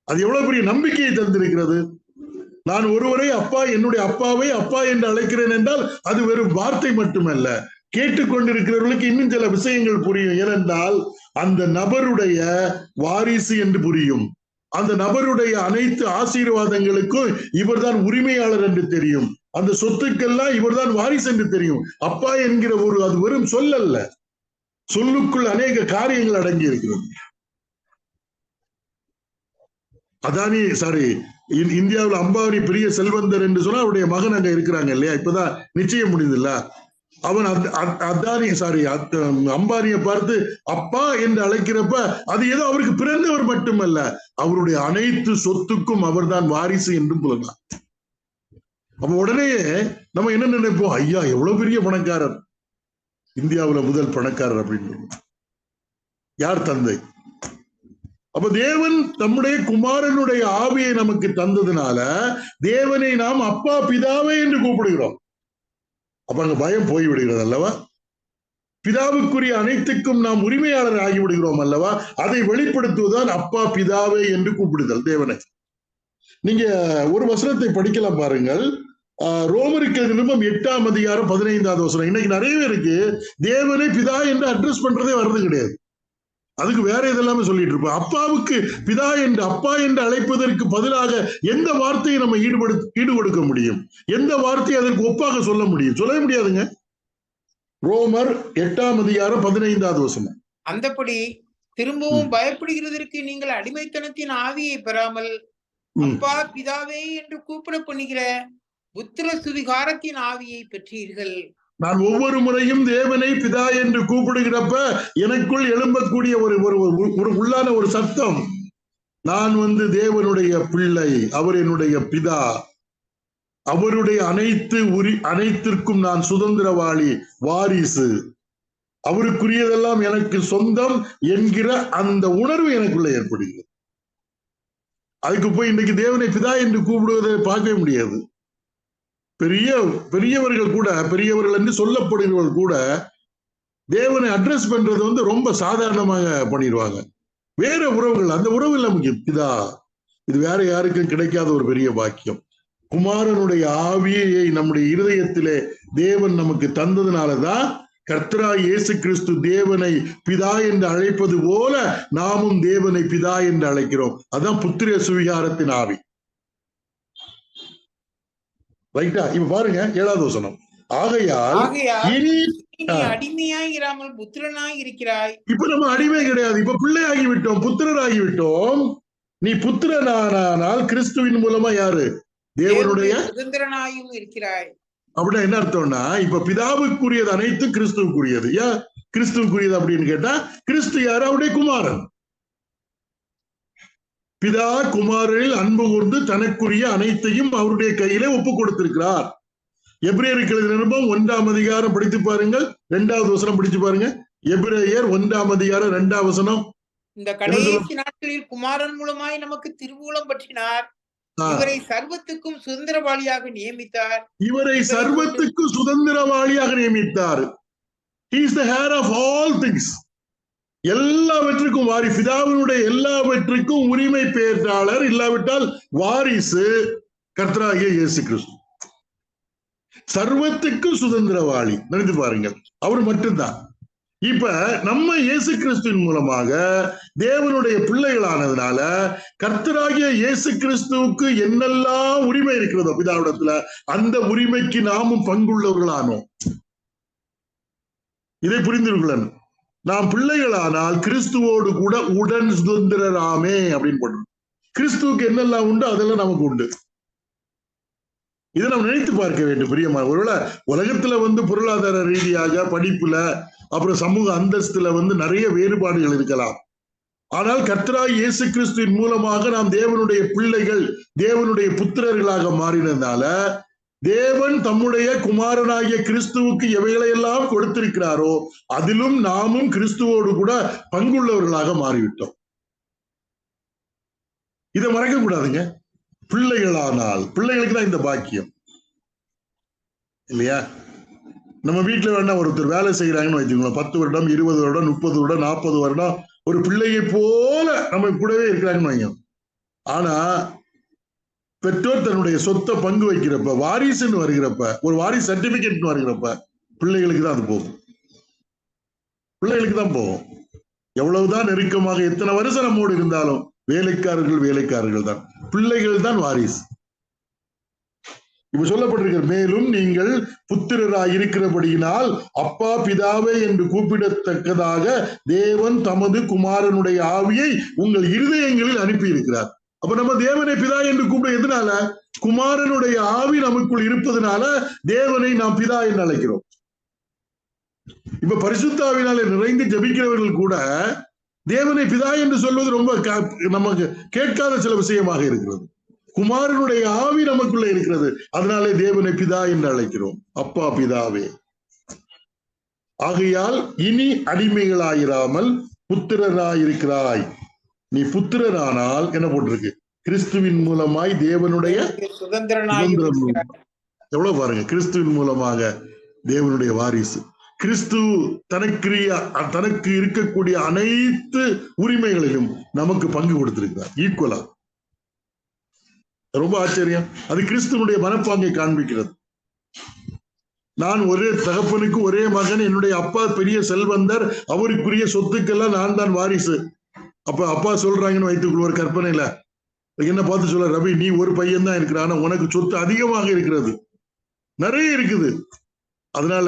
அது எவ்வளவு பெரிய நம்பிக்கையை தந்திருக்கிறது. நான் ஒருவரை அப்பா, என்னுடைய அப்பாவை அப்பா என்று அழைக்கிறேன் என்றால் அது வெறும் வார்த்தை மட்டுமல்ல, கேட்டுக்கொண்டிருக்கிறவர்களுக்கு இன்னும் சில விஷயங்கள் புரியும். ஏனென்றால் அந்த நபருடைய வாரிசு என்று புரியும். அந்த நபருடைய அனைத்து ஆசீர்வாதங்களுக்கும் இவர்தான் உரிமையாளர் என்று தெரியும். அந்த சொத்துக்கெல்லாம் இவர்தான் வாரிசு என்று தெரியும். அப்பா என்கிற அது வெறும் சொல் அல்ல, சொல்லுக்குள் அநேக காரியங்கள் அடங்கி இருக்கிறது. இந்தியாவில் அம்பானி பெரிய செல்வந்தர் என்று சொன்னா அவருடைய மகன் அங்க இருக்கிறாங்க இல்லையா, இப்பதான் நிச்சயம் முடியுதுல்ல. அவன் அம்பானியை பார்த்து அப்பா என்று அழைக்கிறப்ப அது ஏதோ அவருக்கு பிறந்தவர் மட்டுமல்ல, அவருடைய அனைத்து சொத்துக்கும் அவர்தான் வாரிசு என்றும் சொல்லலாம். அப்ப உடனே நம்ம என்ன நினைப்போம், ஐயா எவ்வளவு பெரிய பணக்காரர், இந்தியாவுல முதல் பணக்காரர் அப்படின்னு. யார்? தந்தை. அப்ப தேவன் தம்முடைய குமாரனுடைய ஆவியை நமக்கு தந்ததுனால தேவனை நாம் அப்பா பிதாவை என்று கூப்பிடுகிறோம். அப்ப அங்க பயம் போய்விடுகிறது அல்லவா? பிதாவுக்குரிய அனைத்துக்கும் நாம் உரிமையாளர் ஆகிவிடுகிறோம் அல்லவா? அதை வெளிப்படுத்துவதுதான் அப்பா பிதாவை என்று கூப்பிடுதல் தேவனை. நீங்க ஒரு வசனத்தை படிக்கலாம் பாருங்கள். ரோமருக்கு நிருபம் 8ஆம் அதிகாரம் 15வது வசனம். இன்னைக்கு நிறைய பேருக்கு தேவனை பிதா என்று அட்ரஸ் பண்றதே வர்றது கிடையாது. அதுக்கு வேற இதெல்லாமே சொல்லிட்டு இருப்போம். அப்பாவுக்கு பிதா என்று அப்பா என்று அழைப்பதற்கு பதிலாக எந்த வார்த்தையை நம்ம ஈடு கொடுக்க முடியும்? எந்த வார்த்தையை அதற்கு ஒப்பாக சொல்ல முடியும்? சொல்லவே முடியாதுங்க. ரோமர் 8ஆம் அதிகாரம் 15வது வசனம். அந்தபடி திரும்பவும் பயப்படுகிறதற்கு நீங்கள் அடிமைத்தனத்தின் ஆவியை பெறாமல் அப்பா பிதாவே என்று கூப்பிட பண்ணுகிற புத்திர சுவிகாரத்தின் ஆவியை பெற்றீர்கள். நான் ஒவ்வொரு முறையும் தேவனை பிதா என்று கூப்பிடுகிறப்ப எனக்குள் எழும்பக்கூடிய ஒரு உள்ளான ஒரு சத்தம், நான் தேவனுடைய பிள்ளை, அவர் என்னுடைய பிதா, அவருடைய அனைத்திற்கும் நான் சுதந்திரவாளி, வாரிசு, அவருக்குரியதெல்லாம் எனக்கு சொந்தம் என்கிற அந்த உணர்வு எனக்குள்ள ஏற்படுகிறது. அதுக்கு போய் இன்னைக்கு தேவனை பிதா என்று கூப்பிடுவதை பார்க்கவே முடியாது. பெரியவர்கள் கூட, பெரியவர்கள் என்று சொல்லப்படுகிறவர்கள் கூட தேவனை அட்ரஸ் பண்றது ரொம்ப சாதாரணமாக பண்ணிடுவாங்க. வேற உறவுகள், அந்த உறவு நமக்கு பிதா, இது வேற யாருக்கும் கிடைக்காத ஒரு பெரிய பாக்கியம். குமாரனுடைய ஆவியை நம்முடைய இருதயத்திலே தேவன் நமக்கு தந்ததுனாலதான் கர்த்தராகிய இயேசு கிறிஸ்து தேவனை பிதா என்று அழைப்பது போல நாமும் தேவனை பிதா என்று அழைக்கிறோம். அதான் புத்திர சுவிகாரத்தின் ஆவி. ரைட்டா? இப்ப பாருங்க 7வது வசனம். ஆகையால் இனி அடிமையாயிராமல் புத்திரனாய் இருக்கிறாய். இப்ப நம்ம அடிமை கிடையாது, இப்ப பிள்ளையாகி விட்டோம், புத்திரராகி விட்டோம். நீ புத்திரனானால் கிறிஸ்துவின் மூலமா யாரு? தேவனுடைய சுதந்திரனாயும் இருக்கிறாய். அப்படின்னா என்ன அர்த்தம்னா, இப்ப பிதாவுக்குரியது அனைத்தும் கிறிஸ்துவுக்குரியது. ஏன் கிறிஸ்துவுக்குரியது அப்படின்னு கேட்டா, கிறிஸ்து யாரு? அவருடைய குமாரன். பிதா குமாரனில் அன்பு கூர்ந்து தனக்குரிய அனைத்தையும் அவருடைய கையிலே ஒப்பு கொடுத்திருக்கிறார். எபிரேயருக்கு எழுதின நிருபம் 1ஆம் அதிகாரம் படித்து பாருங்கள், 2வது வசனம் படிச்சு பாருங்க. எபிரேயர் 1ஆம் அதிகாரம் 2ஆம் வசனம். இந்த கடைசி நாட்களில் குமாரன் மூலமாய் நமக்கு திருவுளம் பற்றினார், இவரை சர்வத்துக்கும் சுதந்திரவாளியாக நியமித்தார். இவரை சர்வத்துக்கும் சுதந்திரவாளியாக நியமித்தார். He is the heir of all things. எல்லாவற்றுக்கும் வாரி, பிதாவினுடைய எல்லாவற்றுக்கும் உரிமை பெற்றாளர், இல்லாவிட்டால் வாரிசு கர்த்தராகிய இயேசு கிறிஸ்து. சர்வத்துக்கும் சுதந்திரவாளி. நினைத்து பாருங்கள், அவர் மட்டும்தான். இப்ப நம்ம இயேசு கிறிஸ்துவின் மூலமாக தேவனுடைய பிள்ளைகளானதுனால கர்த்தராகிய இயேசு கிறிஸ்துவுக்கு என்னெல்லாம் உரிமை இருக்கிறதோ பிதாவிடத்துல, அந்த உரிமைக்கு நாமும் பங்குள்ளவர்களானோம். இதை புரிந்துள்ளன். நாம் பிள்ளைகளானால் கிறிஸ்துவோடு கூட உடன் சுதந்திரராமே அப்படின்னு போடுறோம். கிறிஸ்துவுக்கு என்னெல்லாம் உண்டு அதெல்லாம் நமக்கு உண்டு. இதை நாம் நினைத்து பார்க்க வேண்டும் பிரியமான. ஒருவேளை உலகத்துல பொருளாதார ரீதியாக, படிப்புல, அப்புறம் சமூக அந்தஸ்துல நிறைய வேறுபாடுகள் இருக்கலாம். ஆனால் கர்த்தராகிய இயேசு கிறிஸ்துவின் மூலமாக நாம் தேவனுடைய பிள்ளைகள், தேவனுடைய புத்திரர்களாக மாறினதால தேவன் தம்முடைய குமாரனாகிய கிறிஸ்துவுக்கு எவைகளையெல்லாம் கொடுத்திருக்கிறாரோ அதிலும் நாமும் கிறிஸ்துவோடு கூட பங்குள்ளவர்களாக மாறிவிட்டோம். இதை மறக்க கூடாதுங்க. பிள்ளைகளானால், பிள்ளைகளுக்கு தான் இந்த பாக்கியம் இல்லையா? நம்ம வீட்டுல வேணா ஒருத்தர் வேலை செய்யறாங்கன்னு வச்சுக்கோங்களேன், 10 வருடம் 20 வருடம் 30 வருடம் 40 வருடம் ஒரு பிள்ளையை போல நம்ம கூடவே இருக்கிறாங்கன்னு வைங்க. ஆனா பெற்றோர் தன்னுடைய சொத்தை பங்கு வைக்கிறப்ப, வாரிசுன்னு வருகிறப்ப, ஒரு வாரிசு சர்டிபிகேட் வருகிறப்ப பிள்ளைகளுக்கு தான் அது போகும். பிள்ளைகளுக்கு தான் போகும். எவ்வளவுதான் நெருக்கமாக எத்தனை வருஷம் நம்மோடு இருந்தாலும் வேலைக்காரர்கள் தான், பிள்ளைகள் தான் வாரிசு. இப்ப சொல்லப்பட்டிருக்கிற, மேலும் நீங்கள் புத்திரராய் இருக்கிறபடியினால் அப்பா பிதாவே என்று கூப்பிடத்தக்கதாக தேவன் தமது குமாரனுடைய ஆவியை உங்கள் இருதயங்களில் அனுப்பி இருக்கிறார். அப்ப நம்ம தேவனை பிதா என்று கூப்பிட எதனால? குமாரனுடைய ஆவி நமக்குள் இருப்பதனால தேவனை நாம் பிதா என்று அழைக்கிறோம். இப்ப பரிசுத்தாவினாலே நிறைந்து ஜபிக்கிறவர்கள் கூட தேவனை பிதா என்று சொல்வது ரொம்ப நமக்கு கேட்காத சில விஷயமாக இருக்கிறது. குமாரனுடைய ஆவி நமக்குள்ள இருக்கிறது, அதனாலே தேவனை பிதா என்று அழைக்கிறோம். அப்பா பிதாவே. ஆகையால் இனி அடிமைகளாயிராமல் புத்திரராயிருக்கிறாய். நீ புத்திரரானால் என்ன போட்டிருக்கு? கிறிஸ்துவின் மூலமாய் தேவனுடைய சுதந்திரம். எவ்வளவு பாருங்க, கிறிஸ்துவின் மூலமாக தேவனுடைய வாரிசு. கிறிஸ்து தனக்கு இருக்கக்கூடிய அனைத்து உரிமைகளிலும் நமக்கு பங்கு கொடுத்திருக்கிறார், ஈக்குவலா. ரொம்ப ஆச்சரியம். அது கிறிஸ்துவனுடைய மனப்பாங்கை காண்பிக்கிறது. நான் ஒரே தகப்பனுக்கு ஒரே மகன், என்னுடைய அப்பா பெரிய செல்வந்தர், அவருக்குரிய சொத்துக்கெல்லாம் நான் தான் வாரிசு. அப்ப அப்பா சொல்றாங்கன்னு வைத்துக்கொள்ள ஒரு கற்பனையில என்ன பார்த்து சொல்ல, ரவி நீ ஒரு பையன் தான் இருக்கிற, ஆனா உனக்கு சொத்து அதிகமாக இருக்கிறது, நிறைய இருக்குது, அதனால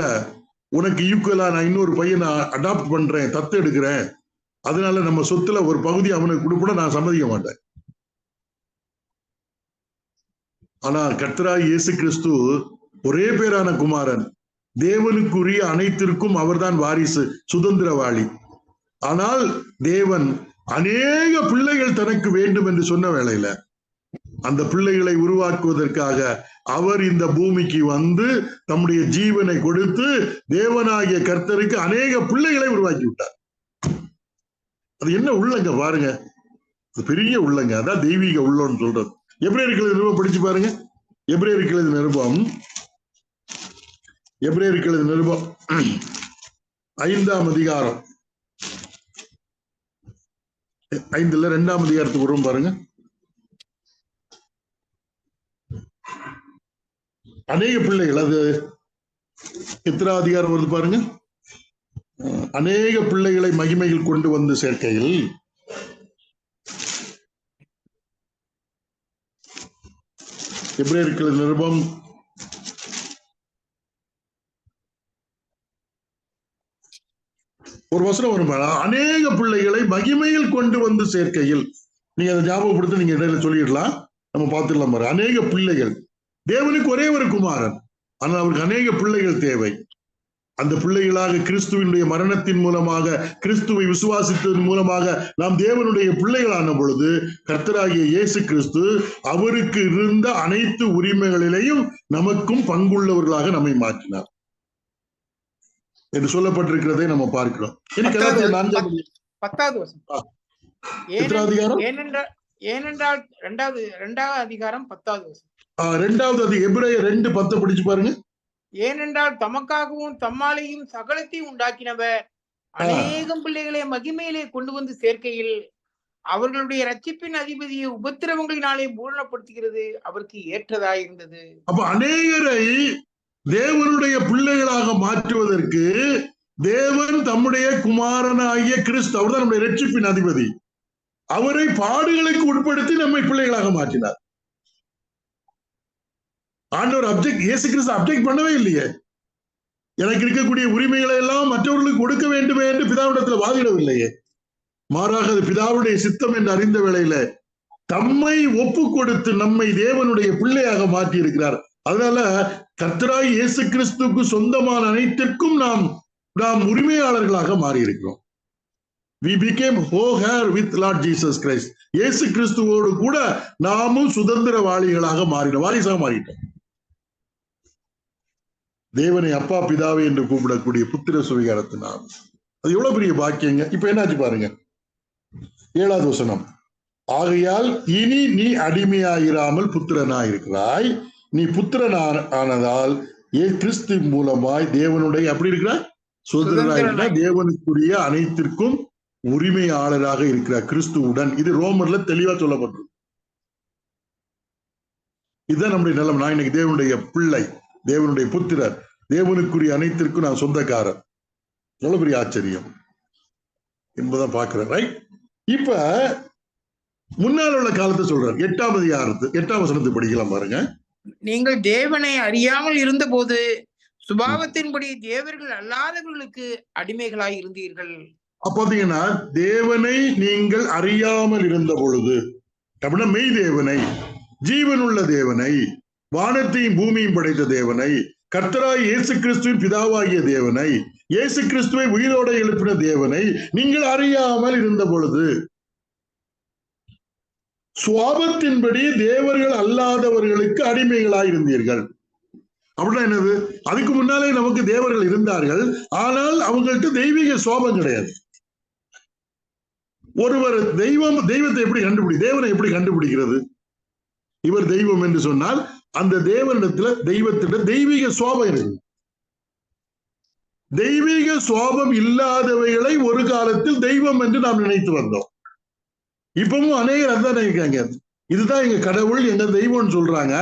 உனக்கு ஈக்குவலா நான் இன்னொரு பையனை அடாப்ட் பண்றேன், தத்து எடுக்கிறேன், அதனால நம்ம சொத்துல ஒரு பகுதி அவனுக்கு கொடுப்பட நான் சம்மதிக்க மாட்டேன். ஆனா கர்த்தராகிய இயேசு கிறிஸ்து ஒரே பேரான குமாரன், தேவனுக்குரிய அனைத்திற்கும் அவர்தான் வாரிசு, சுதந்திரவாளி. ஆனால் தேவன் அநேக பிள்ளைகள் தனக்கு வேண்டும் என்று சொன்ன வேளையில அந்த பிள்ளைகளை உருவாக்குவதற்காக அவர் இந்த பூமிக்கு வந்து தம்முடைய ஜீவனை கொடுத்து தேவனாகிய கர்த்தருக்கு அநேக பிள்ளைகளை உருவாக்கி விட்டார். அது என்ன உள்ளங்க பாருங்க, அது பெரிய உள்ளங்க, அதான் தெய்வீக உள்ளம்னு சொல்றது. எபிரேயர்கள் நிருபம் படிச்சு பாருங்க. எபிரேயர்கள் நிருபம் 5ஆம் அதிகாரம் 5ல 2ஆம் அதிகாரத்துக்கு வரும் பாருங்க. அநேக பிள்ளைகள், அது எத்தனை அதிகாரம் வருது பாருங்க. அநேக பிள்ளைகளை மகிமையில் கொண்டு வந்து சேர்க்கையில் எபிரேயர்கள் நிருபம் 1 வசனம் வரும். அநேக பிள்ளைகளை மகிமையில் கொண்டு வந்து சேர்க்கையில். நீங்க அதை ஞாபகப்படுத்த நீங்க இடையில சொல்லிடலாம், நம்ம பார்த்துடலாம் பாரு. அநேக பிள்ளைகள், தேவனுக்கு ஒரே ஒரு குமாரன், ஆனால் அவருக்கு அநேக பிள்ளைகள் தேவை. அந்த பிள்ளைகளாக கிறிஸ்துவினுடைய மரணத்தின் மூலமாக, கிறிஸ்துவை விசுவாசித்ததன் மூலமாக நாம் தேவனுடைய பிள்ளைகளான பொழுது கர்த்தராகிய இயேசு கிறிஸ்து அவருக்கு இருந்த அனைத்து உரிமைகளிலேயும் நமக்கும் பங்குள்ளவர்களாக நம்மை மாற்றினார் என்று சொல்லப்பட்டிருக்கிறதை நம்ம பார்க்கிறோம். ஏனென்றால் 2வது அதிகாரம் 10வது வசனம். 2வது எபிரேயர் 2:10 படிச்சு பாருங்க. ஏனென்றால் தமக்காகவும் தம்மாலையும் சகலத்தையும் உண்டாக்கினவர் அநேகம் பிள்ளைகளை மகிமையிலே கொண்டு வந்து சேர்க்கையில் அவர்களுடைய ரட்சிப்பின் அதிபதியை உபத்திரவங்களினாலே பூரணப்படுத்துகிறது அவருக்கு ஏற்றதாயிருந்தது. அப்ப அநேகரை தேவனுடைய பிள்ளைகளாக மாற்றுவதற்கு தேவன் தம்முடைய குமாரனாகிய கிறிஸ்து, அவர் தான் நம்முடைய ரட்சிப்பின் அதிபதி, அவரை பாடுகளுக்கு உட்படுத்தி நம்மை பிள்ளைகளாக மாற்றினார். ஆண்டவர் இயேசு கிறிஸ்து அப்ஜெக்ட் பண்ணவே இல்லையே. எனக்கு இருக்கக்கூடிய உரிமைகளை எல்லாம் மற்றவர்களுக்கு கொடுக்க வேண்டுமே என்று பிதாவிடத்துல வாதிடவில்லையே. மாறாக அது பிதாவுடைய சித்தம் என்று அறிந்த வேளையில தம்மை ஒப்பு கொடுத்து நம்மை தேவனுடைய பிள்ளையாக மாற்றி இருக்கிறார். அதனால கர்த்தராகிய இயேசு கிறிஸ்துவுக்கு சொந்தமான அனைத்திற்கும் நாம் உரிமையாளர்களாக மாறி இருக்கிறோம். we became co-heir with Lord Jesus Christ. இயேசு கிறிஸ்துவோடு கூட நாமும் சுதந்திரவாளிகளாக மாறினோம், வாரிசாக மாறிட்டோம். தேவனை அப்பா பிதாவே என்று கூப்பிடக்கூடிய புத்திர சுவிகாரத்தினால் அது எவ்வளவு பெரிய பாக்கியங்க. இப்ப என்னாச்சு பாருங்க, 7வது வசனம். ஆகையால் இனி நீ அடிமையாயிராமல் புத்திரனாயிருக்கிறாய், நீ புத்திரனானதால் கிறிஸ்து மூலமாய் தேவனுடைய அப்படி இருக்கிற சுதந்திரனாயிருக்கிற தேவனுக்குரிய அனைத்திற்கும் உரிமையாளராக இருக்கிறார் கிறிஸ்துவுடன். இது ரோமர்ல தெளிவா சொல்லப்பட்டிருக்கு. இதுதான் நம்முடைய நிலைமை. நான் இன்னைக்கு தேவனுடைய பிள்ளை, தேவனுடைய புத்திரர், தேவனுக்குரிய அனைத்திற்கும் நான் சொந்தக்காரர். எவ்வளவு பெரிய ஆச்சரியம் என்பதான் பாக்குறேன். ரைட், இப்ப முன்னால் உள்ள காலத்தை சொல்றார். 8ஆம் வசனத்தை படிக்கலாம் பாருங்க. நீங்கள் தேவனை அறியாமல் இருந்தபோது சுபாவத்தின்படி தேவர்கள் அல்லாதவர்களுக்கு அடிமைகளாய் இருந்தீர்கள். பாத்தீங்கன்னா, தேவனை நீங்கள் அறியாமல் இருந்த பொழுது அப்படின்னா மெய் தேவனை, ஜீவனுள்ள தேவனை, வானத்தையும் பூமியும் படைத்த தேவனை, கர்த்தராய் இயேசு கிறிஸ்துவின் பிதாவாகிய தேவனை, இயேசு கிறிஸ்துவை உயிரோட எழுப்பின தேவனை நீங்கள் அறியாமல் இருந்த பொழுது சுவாபத்தின்படி தேவர்கள் அல்லாதவர்களுக்கு அடிமைகளாய் இருந்தீர்கள். அப்படின்னா என்னது? அதுக்கு முன்னாலே நமக்கு தேவர்கள் இருந்தார்கள், ஆனால் அவங்கள்ட்ட தெய்வீக சுவாபம் கிடையாது. ஒருவர் தெய்வத்தை எப்படி தேவனை எப்படி கண்டுபிடிக்கிறது? இவர் தெய்வம் என்று சொன்னால் அந்த தெய்வத்திடம் தெய்வீக சுவாபம் இருக்கு. தெய்வீக சுவாபம் இல்லாதவைகளை ஒரு காலத்தில் தெய்வம் என்று நாம் நினைத்து வந்தோம். இப்பவும் அநேகர் அதான் நினைக்கிறாங்க, இதுதான் எங்க கடவுள், எங்க தெய்வம்னு சொல்றாங்க.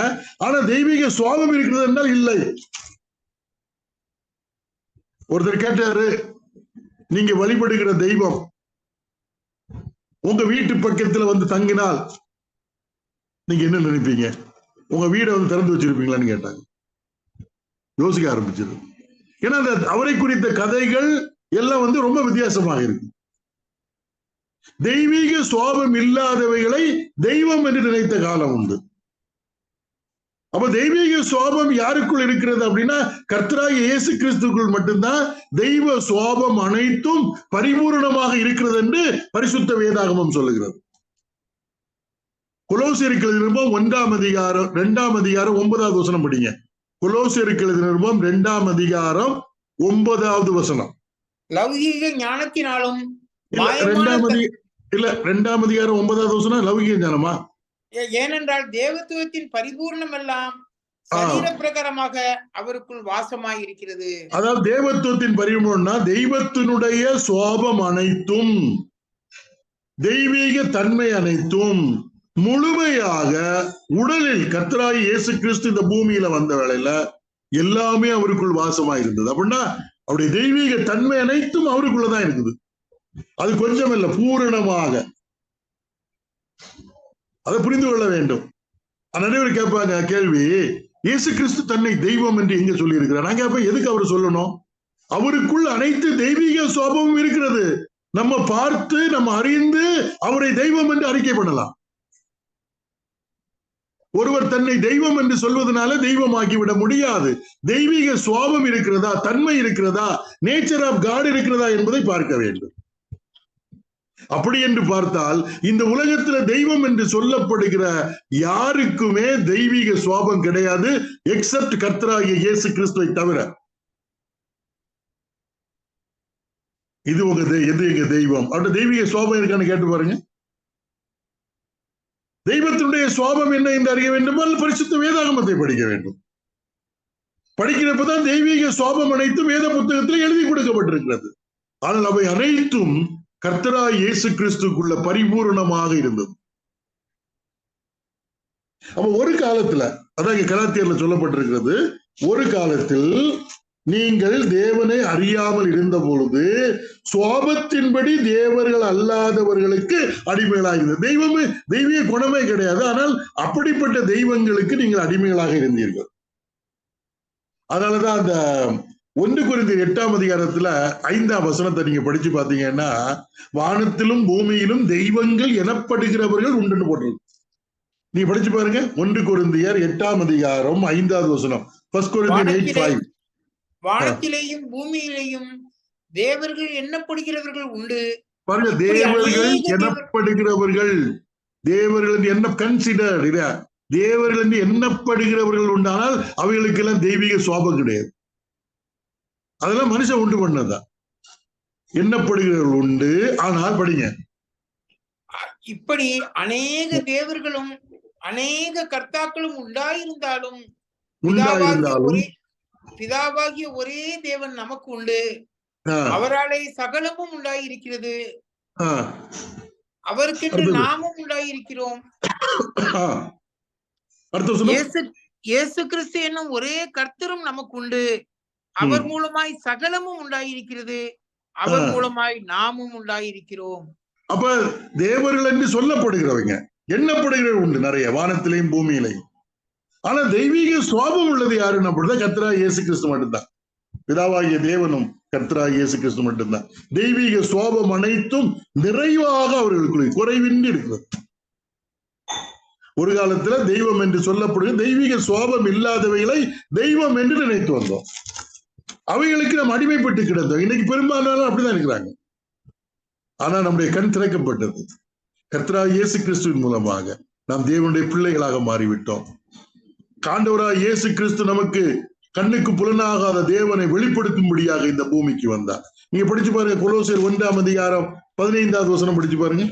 ஆனா தெய்வீக சுவாபம் இருக்கிறது என்றால் இல்லை. ஒருத்தர் கேட்டாரு, நீங்க வழிபடுகிற தெய்வம் உங்க வீட்டு பக்கத்துல வந்து தங்கினால் நீங்க என்ன நினைப்பீங்க? உங்க வீடை வந்து திறந்து வச்சிருப்பீங்களான்னு கேட்டாங்க. யோசிக்க ஆரம்பிச்சது. ஏன்னா அந்த அவரை குறித்த கதைகள் எல்லாம் வந்து ரொம்ப வித்தியாசமாக இருக்கு. தெய்வீக சுவாபம் இல்லாதவைகளை தெய்வம் என்று நினைத்த காலம் உண்டு. அப்ப தெய்வீக சுவாபம் யாருக்குள் இருக்கிறது அப்படின்னா கர்த்தராகிய இயேசு கிறிஸ்துக்குள் மட்டும்தான் தெய்வ சுவாபம் அனைத்தும் பரிபூரணமாக இருக்கிறது என்று பரிசுத்த வேதாகமம் சொல்லுகிறது. கொலோசியருக்கு நிருபம் 1ஆம் அதிகாரம் 2ஆம் அதிகாரம் 9வது வசனம் படிங்க. கொலோசியருக்கு நிருபம் 2ஆம் அதிகாரம் 9வது வசனம். லௌகீக ஞானத்தினாலும் 2ஆம் அதிகாரம் 9வது வசனம் லௌகீக ஞானமா? ஏனென்றால் தேவத்துவத்தின் பரிபூர்ணம் எல்லாம் சரீர பிரகாரமாக அவருக்குள் வாசமாய் இருக்கிறது. அதாவது தேவத்துவத்தின் பரிபூர்ணம்னா தெய்வத்தினுடைய சுவாபம் அனைத்தும், தெய்வீக தன்மை அனைத்தும் முழுமையாக உடலில் கர்த்தராகிய இயேசு கிறிஸ்து இந்த பூமியில வந்த வேளையில எல்லாமே அவருக்குள் வாசமா இருந்தது. அப்படின்னா அவருடைய தெய்வீக தன்மை அனைத்தும் அவருக்குள்ளதான் இருக்குது. அது கொஞ்சம் இல்ல, பூரணமாக. அதை புரிந்து கொள்ள வேண்டும். நிறைய கேட்பாங்க கேள்வி, இயேசு கிறிஸ்து தன்னை தெய்வம் என்று எங்க சொல்லி இருக்கிறார்? நான் கேட்பேன், எதுக்கு அவர் சொல்லணும்? அவருக்குள் அனைத்து தெய்வீக சுவாபமும் இருக்கிறது. நம்ம பார்த்து நம்ம அறிந்து அவரை தெய்வம் என்று அறிக்கை பண்ணலாம். ஒருவர் தன்னை தெய்வம் என்று சொல்வதனால தெய்வமாக்கி விட முடியாது. தெய்வீக சுவாபம் இருக்கிறதா, தன்மை இருக்கிறதா, நேச்சர் ஆஃப் காட் இருக்கிறதா என்பதை பார்க்க வேண்டும். அப்படி என்று பார்த்தால் இந்த உலகத்துல தெய்வம் என்று சொல்லப்படுகிற யாருக்குமே தெய்வீக சுவாபம் கிடையாது, எக்ஸப்ட் கர்த்தராகிய இயேசு கிறிஸ்துவை தவிர. இது எங்க தெய்வம்? அவருடைய தெய்வீக சுவாபம் இருக்கான்னு கேட்டு பாருங்க. தெய்வத்தினுடைய சுவாபம் என்ன என்று அறிய வேண்டுமால் பரிசுத்த வேதாகமத்தை படிக்க வேண்டும். படிக்கிறப்பதான் தெய்வீக சுவாபம் அனைத்தும் வேத புத்தகத்தில் எழுதி கொடுக்கப்பட்டிருக்கிறது. ஆனால் அவை அனைத்தும் கர்த்தராகிய இயேசு கிறிஸ்துக்குள்ள பரிபூரணமாக இருந்தது. அப்ப ஒரு காலத்துல, அதாவது கலாத்தியர்ல சொல்லப்பட்டிருக்கிறது, ஒரு காலத்தில் நீங்கள் தேவனை அறியாமல் இருந்த பொழுது சுவாபத்தின்படி தேவர்கள் அல்லாதவர்களுக்கு அடிமைகளாக தெய்வமே தெய்வீக குணமே கிடையாது, ஆனால் அப்படிப்பட்ட தெய்வங்களுக்கு நீங்கள் அடிமைகளாக இருந்தீர்கள். அதனாலதான் அந்த 1 கொரிந்தியர் 8ஆம் அதிகாரத்துல 5ஆம் வசனத்தை நீங்க படிச்சு பாத்தீங்கன்னா, வானத்திலும் பூமியிலும் தெய்வங்கள் எனப்படுகிறவர்கள் உண்டுன்னு போட்டிருக்கு. நீ படிச்சு பாருங்க. 1 கொரிந்தியர் 8ஆம் அதிகாரம் 5வது வசனம். 1 கொரிந்தியர் 8:5. வானத்திலேயும் பூமியிலேயும் தேவர்கள் எண்ணப்படுகிறவர்கள் உண்டு, பாருங்க, இப்படி தேவர்கள் அநேக தேவர் எனப்படுகிறவர்கள், தேவர்கள் என்று என்ன கன்சிடர் இல்லையா, தேவர்கள் என்று எண்ணப்படுகிறவர்கள் உண்டானால் அவைகளுக்கு எல்லாம் தெய்வீக சுவாபம் கிடையாது. அதெல்லாம் மனுஷன் உண்டு பண்ணதான். எண்ணப்படுகிறவர்கள் உண்டு. ஆனால் படிங்க, இப்படி அநேக தேவர்களும் அநேக கர்த்தாக்களும் உண்டாயிருந்தாலும் உண்டாயிருந்தாலும் பிதாவாகிய ஒரே தேவன் நமக்கு உண்டு. அவராலே சகலமும் உண்டாயிருக்கிறது. அவருக்கென்று அடுத்தது. நாமும் உண்டாயிருக்கிறோம். அடுத்த வசனம். இயேசு கிறிஸ்து என்னும் ஒரே கர்த்தரும் நமக்கு உண்டு. அவர் மூலமாய் சகலமும் உண்டாயிருக்கிறது. அவர் மூலமாய் நாமும் உண்டாயிருக்கிறோம். அப்ப தேவர்கள் என்று சொல்லப்படுகிறவங்க, எண்ணப்படுகிறவர்கள் உண்டு நிறைய, வானத்திலையும் பூமியிலையும். ஆனா தெய்வீக சுவாபம் உள்ளது யாருன்னு அப்படிதான் கர்த்தராகிய இயேசு கிறிஸ்து மட்டும்தான். பிதாவாகிய தேவனும் கர்த்தராகிய இயேசு கிறிஸ்து மட்டும்தான். தெய்வீக சுவாபம் அனைத்தும் நிறைவாக அவர்களுக்குள்ள குறைவின்றி இருக்கிறது. ஒரு காலத்துல தெய்வம் என்று சொல்லப்படுகிற தெய்வீக சுவாபம் இல்லாதவைகளை தெய்வம் என்று நினைத்து வந்தோம். அவைகளுக்கு நாம் அடிமைப்பட்டு கிடந்தோம். இன்னைக்கு பெரும்பாலான அப்படிதான் இருக்கிறாங்க. ஆனா நம்முடைய கண் திறக்கப்பட்டது. கர்த்தராகிய இயேசு கிறிஸ்துவின் மூலமாக நாம் தேவனுடைய பிள்ளைகளாக மாறிவிட்டோம். ஆண்டவராகிய இயேசு கிறிஸ்து நமக்கு கண்ணுக்கு புலனாகாத தேவனை வெளிப்படுத்தும்படியாக இந்த பூமிக்கு வந்தார். நீங்க படிச்சு பாருங்க, கொலோசியர் 1ஆம் அதிகாரம் 15வது வசனம் படிச்சு பாருங்க.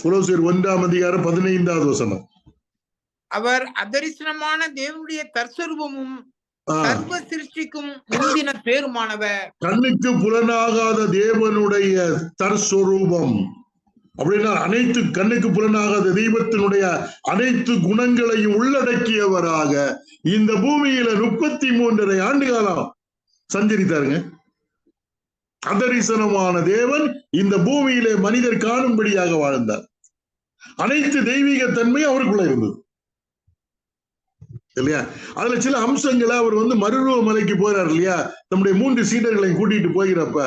கொலோசியர் 1ஆம் அதிகாரம் 15வது வசனம். அவர் அதரிசனமான தேவனுடைய தற்சொரூபமும் சர்வ சிருஷ்டிக்கும் முந்தின பேருமானவர். கண்ணுக்கு புலனாகாத தேவனுடைய தற்சொரூபம் அப்படின்னா அனைத்து கண்ணுக்கு புலனாகாத தெய்வத்தினுடைய அனைத்து குணங்களையும் உள்ளடக்கியவராக இந்த பூமியில 33 ஆண்டு காலம் சஞ்சரித்தாருங்க. அதரிசனமான தேவன் இந்த பூமியிலே மனிதர் காணும்படியாக வாழ்ந்தார். அனைத்து தெய்வீக தன்மை அவருக்குள்ள இருந்தது இல்லையா. அதுல சில அம்சங்களை அவர் மருருவ மலைக்கு போறார் இல்லையா, நம்முடைய 3 சீடர்களையும் கூட்டிட்டு போகிறப்ப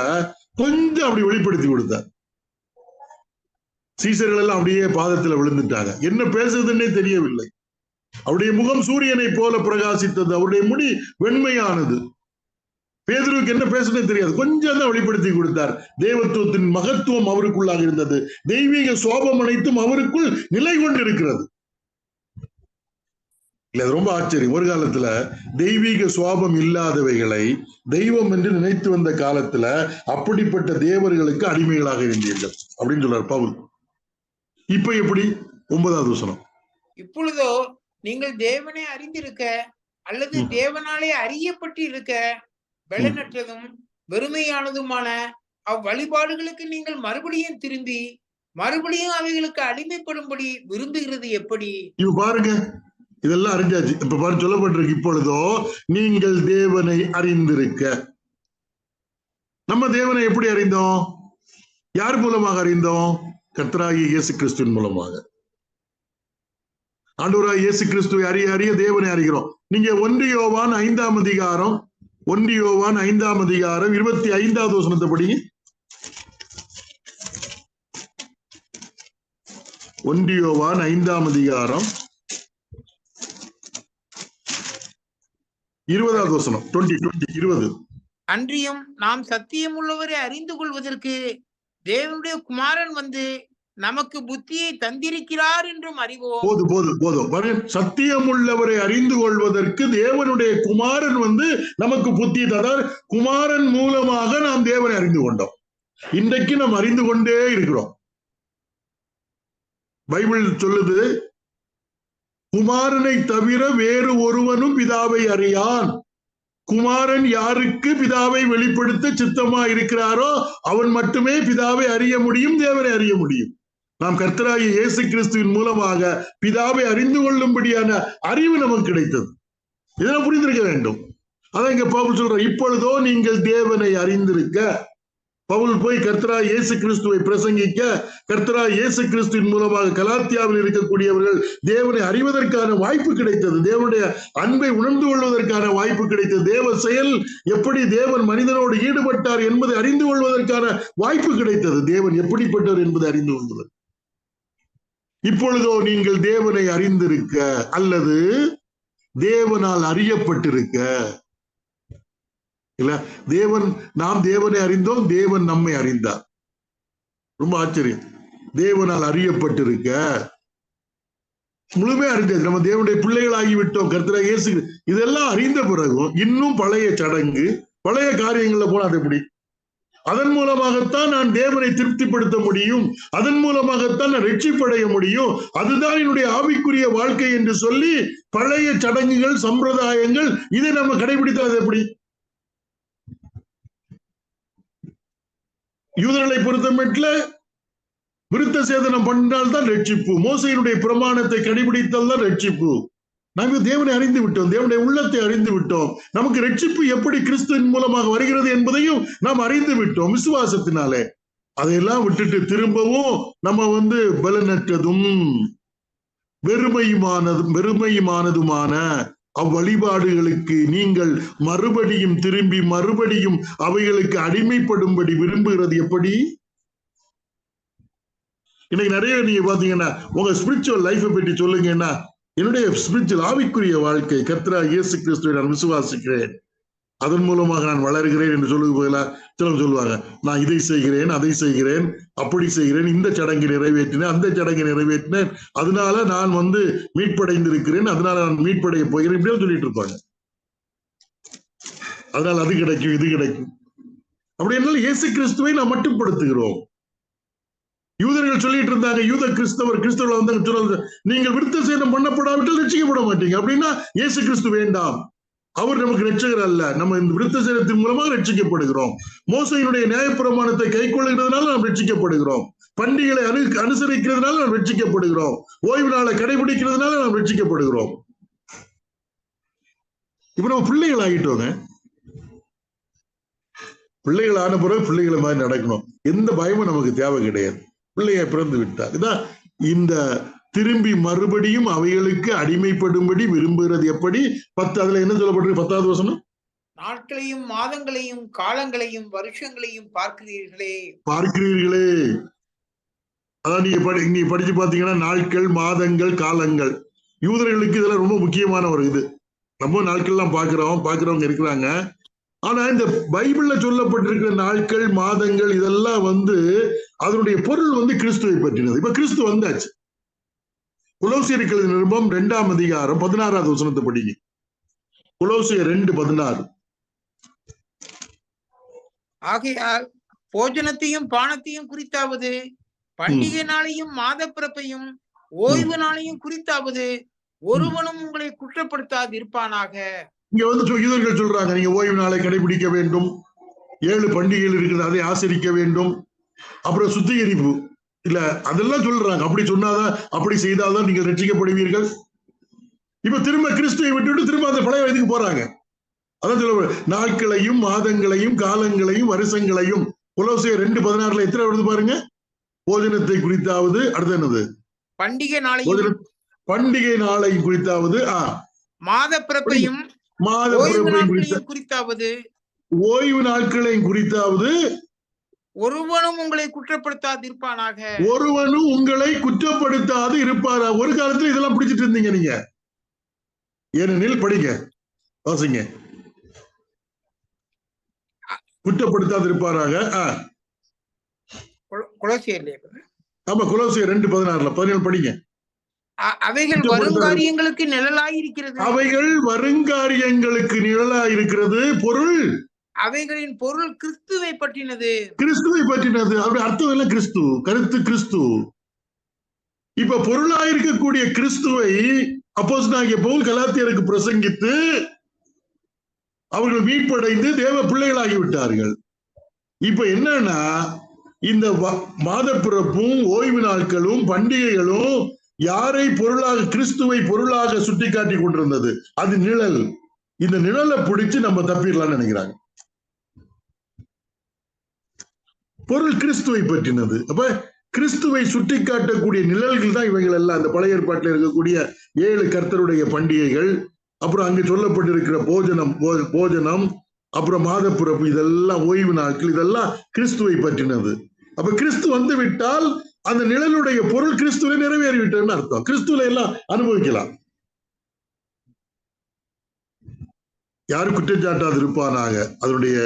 கொஞ்சம் அப்படி வெளிப்படுத்தி கொடுத்தார். சீசர்கள் எல்லாம் அப்படியே பாதத்துல விழுந்துட்டாங்க. என்ன பேசுறதுன்னே தெரியவில்லை. அவருடைய முகம் சூரியனை போல பிரகாசித்தது. அவருடைய முடி வெண்மையானது. பேதுருவுக்கு என்ன பேசுறதுன்னு தெரியாது. கொஞ்சம் தான் வெளிப்படுத்தி கொடுத்தார். தேவத்துவத்தின் மகத்துவம் அவருக்குள்ளாக இருந்தது. தெய்வீக சோபம் அனைத்தும் அவருக்குள் நிலை கொண்டு இருக்கிறது. இல்ல, ரொம்ப ஆச்சரியம். ஒரு காலத்துல தெய்வீக சுவாபம் இல்லாதவைகளை தெய்வம் என்று நினைத்து வந்த காலத்துல அப்படிப்பட்ட தேவர்களுக்கு அடிமைகளாக இருந்தீர்கள் அப்படின்னு சொல்றார் பவுல். இப்ப எப்படி? 9வது வசனம். இப்பொழுதோ நீங்கள் தேவனை அறிந்திருக்க அல்லது தேவனாலே அறியப்பட்டு இருக்க பலனற்றதும் வெறுமையானதுமான அவ்வழிபாடுகளுக்கு நீங்கள் மறுபடியும் திரும்பி மறுபடியும் அவைகளுக்கு அடிமைப்படும்படி விரும்புகிறது எப்படி? இப்ப பாருங்க, இதெல்லாம் அறிஞ்சாச்சு. இப்ப பாருங்க சொல்லப்பட்டிருக்கு, இப்பொழுதோ நீங்கள் தேவனை அறிந்திருக்க. நம்ம தேவனை எப்படி அறிந்தோம்? யார் மூலமாக அறிந்தோம்? கர்த்தராகிய இயேசு கிறிஸ்துவின் மூலமாக. ஆண்டவராகிய இயேசு கிறிஸ்துவை அறிய அறிய தேவனை அறிகிறோம். நீங்க 1 யோவான் 5ஆம் அதிகாரம் 1 யோவான் 5ஆம் அதிகாரம் 25வது வசனத்தை படிங்க. 1 யோவான் 5ஆம் அதிகாரம் 20வது வசனம். 20. அன்றியும் நாம் சத்தியம் உள்ளவரை அறிந்து கொள்வதற்கு தேவனுடைய குமாரன் நமக்கு புத்தியை தந்திருக்கிறார் என்றும் அறிவோம். போதும். சத்தியம் உள்ளவரை அறிந்து கொள்வதற்கு தேவனுடைய குமாரன் நமக்கு புத்தியை தந்தார். குமாரன் மூலமாக நாம் தேவனை அறிந்து கொண்டோம். இன்றைக்கு நாம் அறிந்து கொண்டே இருக்கிறோம். பைபிள் சொல்லுது, குமாரனை தவிர வேறு ஒருவனும் பிதாவை அறியான். குமாரன் யாருக்கு பிதாவை வெளிப்படுத்த சித்தமா இருக்கிறாரோ அவன் மட்டுமே பிதாவை அறிய முடியும், தேவனை அறிய முடியும். நாம் கர்த்தராகிய இயேசு கிறிஸ்துவின் மூலமாக பிதாவை அறிந்து கொள்ளும்படியான அறிவு நமக்கு கிடைத்தது. இதெல்லாம் புரிந்திருக்க வேண்டும். அதான் இங்க பவுல் சொல்ற, இப்பொழுதோ நீங்கள் தேவனை அறிந்திருக்க. பவுல் போய் கர்த்தராகிய இயேசு கிறிஸ்துவை பிரசங்கிக்க, கர்த்தராகிய இயேசு கிறிஸ்துவின் மூலமாக கலாத்தியாவில் இருக்கக்கூடியவர்கள் தேவனை அறிவதற்கான வாய்ப்பு கிடைத்தது. தேவனுடைய அன்பை உணர்ந்து கொள்வதற்கான வாய்ப்பு கிடைத்தது. தேவ செயல் எப்படி தேவன் மனிதனோடு ஈடுபட்டார் என்பதை அறிந்து கொள்வதற்கான வாய்ப்பு கிடைத்தது. தேவன் எப்படிப்பட்டவர் என்பதை அறிந்து கொள்வது. இப்பொழுதோ நீங்கள் தேவனை அறிந்திருக்க அல்லது தேவனால் அறியப்பட்டிருக்க. இல்ல, நாம் தேவனை அறிந்தோம், தேவன் நம்மை அறிந்தார். ரொம்ப ஆச்சரியம். தேவனால் அறியப்பட்டிருக்க, முழுமையா அறிந்தது, நம்ம தேவனுடைய பிள்ளைகள் ஆகிவிட்டோம், கர்த்தராகிய இயேசு, இதெல்லாம் அறிந்த பிறகும் இன்னும் பழைய சடங்கு, பழைய காரியங்கள்ல போனா அது எப்படி? அதன் மூலமாகத்தான் நான் தேவனை திருப்திப்படுத்த முடியும், அதன் மூலமாகத்தான் நான் ரட்சிப்படைய முடியும், அதுதான் என்னுடைய ஆவிக்குரிய வாழ்க்கை என்று சொல்லி பழைய சடங்குகள், சம்பிரதாயங்கள், இதை நம்ம கடைபிடித்தால் அது எப்படி? யூதர்களை பொறுத்தமட்டில் விருத்த சேதனம் பண்ணால்தான் ரட்சிப்பு, மோசையினுடைய பிரமாணத்தை கடைபிடித்தால் தான் ரட்சிப்பு. நாங்கள் தேவனை அறிந்து விட்டோம், தேவனுடைய உள்ளத்தை அறிந்து விட்டோம், நமக்கு ரட்சிப்பு எப்படி கிறிஸ்துவின் மூலமாக வருகிறது என்பதையும் நாம் அறிந்து விட்டோம் விசுவாசத்தினாலே. அதையெல்லாம் விட்டுட்டு திரும்பவும் நம்ம பலனற்றதும் வெறுமையுமானதுமான அவ்வழிபாடுகளுக்கு நீங்கள் மறுபடியும் திரும்பி மறுபடியும் அவைகளுக்கு அடிமைப்படும்படி விரும்புகிறது எப்படி? இன்னைக்கு நிறைய நீங்க பாத்தீங்கன்னா உங்க ஸ்பிரிச்சுவல் லைஃபை பற்றி சொல்லுங்கன்னா, என்னுடைய ஸ்பிரிச்சுவல் ஆவிக்குரிய வாழ்க்கை கர்த்தராகிய இயேசு கிறிஸ்துவை நான் விசுவாசிக்கிறேன், அதன் மூலமாக நான் வளர்கிறேன் என்று சொல்லுவது போல சிலர் சொல்லுவாங்க, நான் இதை செய்கிறேன், அதை செய்கிறேன், அப்படி செய்கிறேன், இந்த சடங்கை நிறைவேற்றினேன், அந்த சடங்கை நிறைவேற்றினேன், அதனால நான் மீட்படைந்திருக்கிறேன், அதனால நான் மீட்படைய போகிறேன், இப்படியே சொல்லிட்டு இருப்பாங்க. அதனால அது கிடைக்கும், இது கிடைக்கும். அப்படி என்னால இயேசு கிறிஸ்துவை நாம் மட்டுப்படுத்துகிறோம். யூதர்கள் சொல்லிட்டு இருந்தாங்க, யூத கிறிஸ்தவர்கள் வந்தாங்க சொல்றாங்க, நீங்கள் விருத்த சேதனம் பண்ணப்படாவிட்டால் ரட்சிக்கப்பட மாட்டீங்க. அப்படின்னா இயேசு கிறிஸ்து வேண்டாம், அவர் நமக்கு ரட்சகர் அல்ல, நம்ம இந்த விருத்த சேதனத்தின் மூலமாக ரட்சிக்கப்படுகிறோம், மோசையினுடைய நியாயப்பிரமாணத்தை கை கொள்ளுகிறதுனால நாம் ரட்சிக்கப்படுகிறோம், பண்டிகைகளை அனுசரிக்கிறதுனால நாம் ரட்சிக்கப்படுகிறோம், ஓய்வு நாளை கடைபிடிக்கிறதுனால நாம் ரட்சிக்கப்படுகிறோம். இப்ப நம்ம பிள்ளைகள் ஆகிட்டோங்க. பிள்ளைகள் ஆன பிறகு பிள்ளைகளை மாதிரி நடக்கணும், எந்த பயமும் நமக்கு தேவை கிடையாது. பிள்ளைய பிறந்து விட்டார். இதான் இந்த திரும்பி மறுபடியும் அவைகளுக்கு அடிமைப்படும்படி விரும்புகிறது எப்படி? 10 அதுல என்ன சொல்லப்பட்டிருக்கு? 10வது வசனம், நாட்களையும் மாதங்களையும் காலங்களையும் வருஷங்களையும் பார்க்கிறீர்களே. அதான் நீங்க படிச்சு பாத்தீங்கன்னா, நாட்கள், மாதங்கள், காலங்கள், யூதர்களுக்கு இதெல்லாம் ரொம்ப முக்கியமான ஒரு இது. நம்ம நாட்கள்லாம் பாக்குறவங்க இருக்கிறாங்க. ஆனா இந்த பைபிள்ல சொல்லப்பட்டிருக்கிற நாட்கள், மாதங்கள், இதெல்லாம் அதனுடைய பொருள் கிறிஸ்துவை பற்றினது. இப்ப கிறிஸ்து வந்தாச்சு. கொலோசியர் நிருபம் 2ஆம் அதிகாரம் 16வது வசனத்தை படிங்க. கொலோசியர் 2:16. ஆகையால் போஜனத்தையும் பானத்தையும் குறித்தாவது, பண்டிகை நாளையும் மாத பிறப்பையும் ஓய்வு நாளையும் குறித்தாவது ஒருவனும் உங்களை குற்றப்படுத்தாது இருப்பானாக. இங்க யூதர்கள் சொல்றாங்க, நீங்க ஓய்வு நாளை கடைபிடிக்க வேண்டும், 7 பண்டிகைகள் இருக்குது, அதை ஆசரிக்க வேண்டும், அப்புறம் சுத்திகரிப்பு இல்ல, அதெல்லாம் சொல்றாங்க. அப்படி சொன்னாதான், அப்படி செய்தால்தான் நீங்கள் ரட்சிக்கப்படுவீர்கள். இப்ப திரும்ப கிறிஸ்துவை விட்டுவிட்டு திரும்ப அந்த பழைய இதுக்கு போறாங்க. அதான் சொல்ல, நாட்களையும் மாதங்களையும் காலங்களையும் வருஷங்களையும். கொலோசியர் 2:16 எத்தனை வருது பாருங்க. போஜனத்தை குறித்தாவது, அடுத்து என்னது? பண்டிகை நாளையும் குறித்தாவது, மாத பிறப்பையும் குறித்தாவது, ஓய்வு நாட்களையும் குறித்தாவது ஒருவனும் உங்களை குற்றப்படுத்தாது இருப்பானாக. ஒருவனும் உங்களை குற்றப்படுத்தாது இருப்பாரா. ஒரு காலத்துல இதெல்லாம் பிடிச்சிட்டு இருந்தீங்க நீங்க. ஏனெனில் படிங்க, வாசிங்க. குற்றப்படுத்தாது இருப்பாராக. ஆமா, கொலோசியர் 2:16 17 படிங்க. அவைகள் வருங்காரியங்களுக்கு நிழலாயிருக்கிறது. அவைகள் வருங்காரியங்களுக்கு நிழலாயிருக்கிறது. பொருள், அவைகளின் பொருள் கிறிஸ்துவை பற்றினது. அப்படி அர்த்தம் எல்லாம் கிறிஸ்து, கருத்து கிறிஸ்து. இப்ப பொருளாயிருக்கக்கூடிய கிறிஸ்துவை அப்போஸ்தலனாகிய பவுல் கலாத்தியருக்கு பிரசங்கித்து அவர்கள் மீட்படைந்து தேவ பிள்ளைகளாகி விட்டார்கள். இப்ப என்னன்னா, இந்த மாத பிறப்பும் ஓய்வு நாட்களும் பண்டிகைகளும் யாரை பொருளாக, கிறிஸ்துவை பொருளாக சுட்டி காட்டி கொண்டிருந்தது. அது நிழல். இந்த நிழலை பிடிச்சு நம்ம தப்பிடலாம்னு நினைக்கிறாங்க. பொருள் கிறிஸ்துவை பற்றினது. அப்ப கிறிஸ்துவை சுட்டி காட்டக்கூடிய நிழல்கள் தான் இவைகள் எல்லாம். அந்த பழைய ஏற்பாட்டில் இருக்கக்கூடிய 7 கர்த்தருடைய பண்டிகைகள், அப்புறம் அங்கு சொல்லப்பட்டிருக்கிற போஜனம், அப்புறம் மாத பிறப்பு, இதெல்லாம் ஓய்வு நாட்கள், இதெல்லாம் கிறிஸ்துவை பற்றினது. அப்ப கிறிஸ்து வந்து விட்டால் அந்த நிழலுடைய பொருள் கிறிஸ்துவை நிறைவேறிவிட்டதுன்னு அர்த்தம். கிறிஸ்துவ எல்லாம் அனுபவிக்கலாம். யாரு குற்றச்சாட்டாது இருப்பானாக. அதனுடைய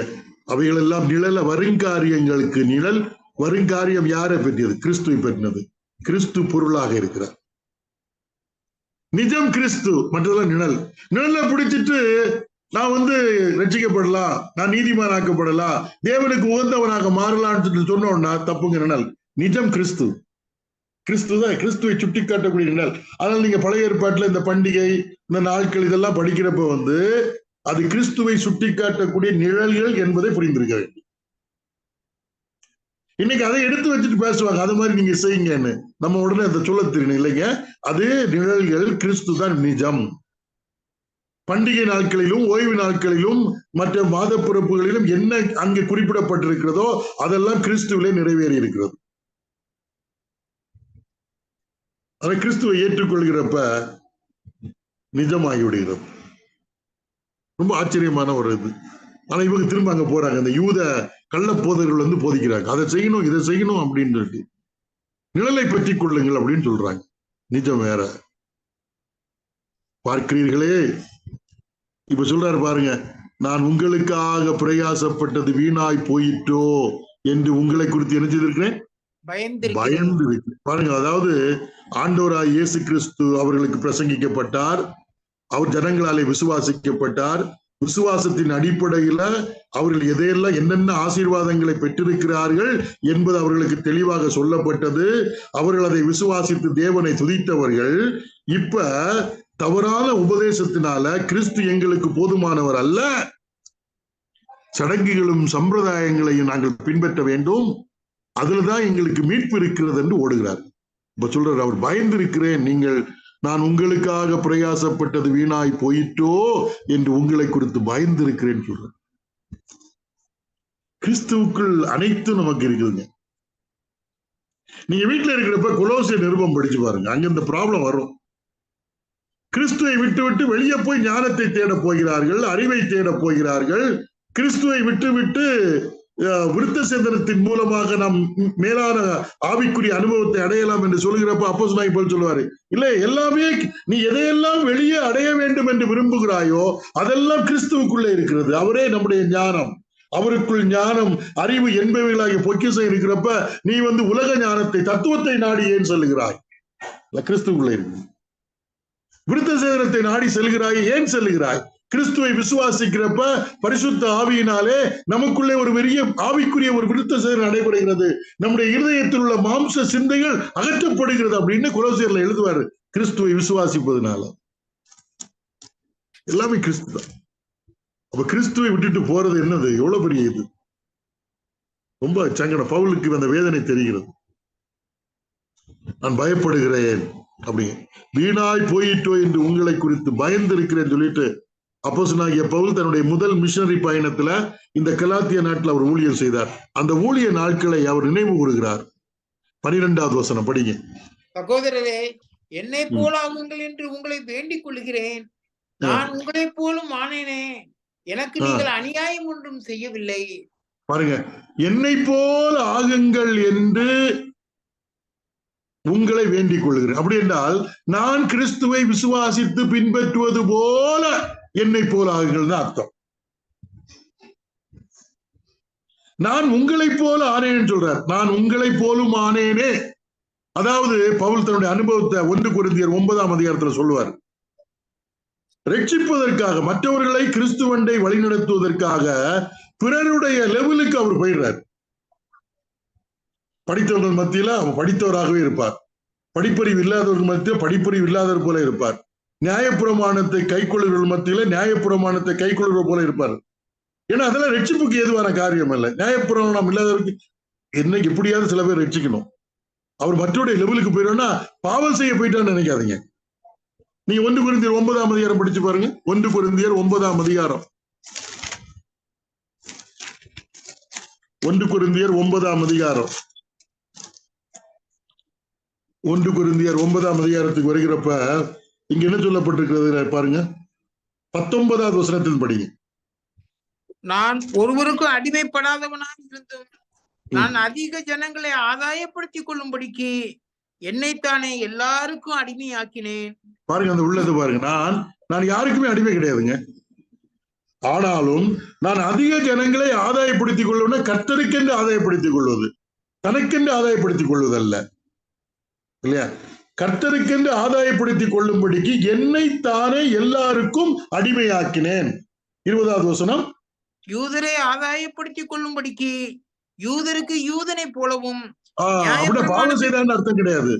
அவைகள் எல்லாம் நிழல வருங்காரியங்களுக்கு நிழல், வருங்காரியம் யாரை பற்றியது? கிறிஸ்துவை பற்றினது. கிறிஸ்து பொருளாக இருக்கிறார். நிஜம் கிறிஸ்து, மற்றதெல்லாம் நிழல். நிழலை பிடிச்சிட்டு நான் ரட்சிக்கப்படலாம், நான் நீதிமானாக்கப்படலாம், தேவனுக்கு உகந்தவனாக மாறலாம்னு சொன்னோம்னா தப்புங்க. நிழல் நிஜம் கிறிஸ்து. கிறிஸ்துதான் கிறிஸ்துவை சுட்டி காட்டக்கூடிய நிழல். அதனால நீங்க பழைய ஏற்பாட்டுல இந்த பண்டிகை, இந்த நாட்கள் இதெல்லாம் படிக்கிறப்ப அது கிறிஸ்துவை சுட்டி காட்டக்கூடிய நிழல்கள் என்பதை புரிந்திருக்க வேண்டும். இன்னைக்கு அதை எடுத்து வச்சுட்டு பேசுவாங்க, அது மாதிரி நீங்க செய்யுங்கன்னு. நம்ம உடனே அதை சொல்ல தெரியணும் இல்லைங்க. அது நிழல்கள், கிறிஸ்து தான் நிஜம். பண்டிகை நாட்களிலும் ஓய்வு நாட்களிலும் மற்ற மாத பிறப்புகளிலும் என்ன அங்கே குறிப்பிடப்பட்டிருக்கிறதோ அதெல்லாம் கிறிஸ்துவிலே நிறைவேறி இருக்கிறது. அதை கிறிஸ்துவை ஏற்றுக்கொள்கிறப்ப நிஜமாகி விடுகிறது. ரொம்ப ஆச்சரியமான ஒரு இது. ஆனா இவங்க திரும்ப அங்க போறாங்க. அந்த யூத கள்ள போதகர்கள் போதிக்கிறாங்க, அதை செய்யணும் இதை செய்யணும் அப்படின்னு சொல்லிட்டு. நிழலை பற்றி கொள்ளுங்கள் அப்படின்னு சொல்றாங்க. நிஜம் வேற. பார்க்கிறீர்களே, இப்ப சொல்றாரு பாருங்க, நான் உங்களுக்காக பிரயாசப்பட்டது வீணாய் போயிட்டோ என்று உங்களை குறித்து என்ன செய்திருக்கிறேன்? பயந்து பாருங்க. அதாவது ஆண்டவராய் இயேசு கிறிஸ்து அவர்களுக்கு பிரசங்கிக்கப்பட்டார், அவர் ஜனங்களாலே விசுவாசிக்கப்பட்டார். விசுவாசத்தின் அடிப்படையில அவர்கள் எதையெல்லாம் என்னென்ன ஆசீர்வாதங்களை பெற்றிருக்கிறார்கள் என்பது அவர்களுக்கு தெளிவாக சொல்லப்பட்டது. அவர்கள் அதை விசுவாசித்து தேவனை துதித்தவர்கள். இப்ப தவறான உபதேசத்தினால கிறிஸ்து எங்களுக்கு போதுமானவர் அல்ல, சடங்குகளும் சம்பிரதாயங்களையும் நாங்கள் பின்பற்ற வேண்டும், அதுலதான் எங்களுக்கு மீட்பு இருக்கிறது என்று ஓடுகிறார். இப்ப சொல்றாரு, அவர் பயந்திருக்கிறேன், நான் உங்களுக்காக பிரயாசப்பட்டது வீணாய் போயிட்டோ என்று உங்களை குறித்து பயந்திருக்கிறேன் சொல்ற. கிறிஸ்துவுக்குள் அனைத்தும் நமக்கு இருக்குதுங்க. நீங்க வீட்டுல இருக்கிறப்ப கொலோசிய நிருபம் படிச்சு பாருங்க, அங்க இந்த ப்ராப்ளம் வரும். கிறிஸ்துவை விட்டு விட்டு வெளியே போய் ஞானத்தை தேட போகிறார்கள், அறிவை தேட போகிறார்கள். கிறிஸ்துவை விட்டு விட்டு விருத்த சேதனத்தின் மூலமாக நாம் மேலான ஆவிக்குரிய அனுபவத்தை அடையலாம் என்று சொல்கிறப்ப அப்போஸ்தலனாகிய பவுல் சொல்லுவாரு, இல்ல எல்லாமே நீ எதையெல்லாம் வெளியே அடைய வேண்டும் என்று விரும்புகிறாயோ அதெல்லாம் கிறிஸ்துவுக்குள்ளே இருக்கிறது. அவரே நம்முடைய ஞானம். அவருக்குள் ஞானம் அறிவு என்பவைகளாகிய பொக்கிஷம் இருக்கிறப்ப நீ உலக ஞானத்தை தத்துவத்தை நாடி ஏன் செல்லுகிறாய்? கிறிஸ்துவுக்குள்ளே இருக்கு. விருத்த சேதனத்தை நாடி செல்கிறாய், ஏன் செல்லுகிறாய்? கிறிஸ்துவை விசுவாசிக்கிறப்ப பரிசுத்த ஆவியினாலே நமக்குள்ளே ஒரு பெரிய ஆவிக்குரிய ஒரு விருத்த சேதனம் நடைபெறுகிறது. நம்முடைய இருதயத்தில் உள்ள மாம்ச சிந்தைகள் அகற்றப்படுகிறது அப்படின்னு கொலோசியர்ல எழுதுவாரு. கிறிஸ்துவை விசுவாசிப்பதனால எல்லாமே கிறிஸ்து தான். அப்ப கிறிஸ்துவை விட்டுட்டு போறது என்னது? எவ்வளவு பெரிய இது! ரொம்ப சங்கடம். பவுலுக்கு அந்த வேதனை தெரிகிறது. நான் பயப்படுகிறேன் அப்படி வீணாய் போயிட்டோ என்று உங்களை குறித்து பயந்து இருக்கிறேன்னு சொல்லிட்டு அப்போஸ்தலனாகிய பவுல் தன்னுடைய முதல் மிஷனரி பயணத்துல இந்த கலாத்திய நாட்டில் அவர் ஊழியர் செய்தார். அந்த ஊழிய நாட்களை அவர் நினைவு கூறுகிறார். 12வது வசனம் படிங்க. சகோதரரே, என்னை போலாகுங்கள் என்று உங்களை வேண்டிக் கொள்கிறேன். நான் உங்களை போலும் ஆனேனே, எனக்கு நீங்கள் அநியாயம் ஒன்றும் செய்யவில்லை. பாருங்க, என்னை போல ஆகுங்கள் என்று உங்களை வேண்டிக் கொள்கிறேன். அப்படி என்றால் நான் கிறிஸ்துவை விசுவாசித்து பின்பற்றுவது போல என்னை போல ஆகுங்கள் தான் அர்த்தம். நான் உங்களை போல ஆனேன்னு சொல்றார். நான் உங்களை போலும் ஆனேனே. அதாவது பவுல் தன்னுடைய அனுபவத்தை 1 கொரிந்தியர் 9ஆம் அதிகாரத்துல சொல்லுவார். ரட்சிப்பதற்காக, மற்றவர்களை கிறிஸ்துவண்டை வழிநடத்துவதற்காக பிறருடைய லெவலுக்கு அவர் போயிடுறார். படித்தவர்கள் மத்தியில அவர் படித்தவராகவே இருப்பார். படிப்பறிவு இல்லாதவர்கள் மத்தியில் படிப்பறிவு இல்லாதவர் போல இருப்பார். நியாயப்பிரமாணத்தை கைக்கொள்ளுவர்கள் மத்தியில நியாயப்பிரமாணத்தை கைக்கொள்ளுவர் போல இருப்பார். ஏன்னா அதெல்லாம் ரட்சிப்புக்கு ஏதுவான காரியம் அல்ல. நியாயப்பிரமாணம் இல்லாதவருக்கு என்னைக்கு எப்படியாவது சில பேர் ரட்சிக்கணும். அவர் மற்றவருடைய லெவலுக்கு போயிடும்னா பாவம் செய்ய போயிட்டான்னு நினைக்காதீங்க. நீங்க 1 கொரிந்தியர் 9ஆம் அதிகாரம் படிச்சு பாருங்க. 1 கொரிந்தியர் 9ஆம் அதிகாரம். 1 கொரிந்தியர் 9ஆம் அதிகாரம். 1 கொரிந்தியர் 9ஆம் அதிகாரத்துக்கு வருகிறப்ப இங்க என்ன சொல்லப்பட்டிருக்கிறது பாருங்க. 19வது வசனத்தில் படிங்க. நான் ஒருவருக்கும் அடிமைப்படாதவனாக இருந்தும் நான் அதிக ஜனங்களை ஆதாயப்படுத்திக் கொள்ளும்படிக்கு என்னைத்தானே எல்லாருக்கும் அடிமையாக்கினேன். பாருங்க, அந்த உள்ளது பாருங்க. நான் யாருக்குமே அடிமை கிடையாதுங்க. ஆனாலும் நான் அதிக ஜனங்களை ஆதாயப்படுத்திக் கொள்ளுவேன். கர்த்தருக்கென்று ஆதாயப்படுத்திக் கொள்வது. தனக்கென்று ஆதாயப்படுத்திக் கொள்வதல்ல, இல்லையா? கர்த்தருக்கென்று ஆதாயப்படுத்திக் கொள்ளும்படிக்கு என்னை தானே எல்லாருக்கும் அடிமையாக்கினேன். 20வது வசனம், யூதரை ஆதாயப்படுத்திக் கொள்ளும்படிக்கு யூதருக்கு யூதனை போலவும் அப்படின்னா பாவம் செய்தான்னு அர்த்தம் கிடையாது.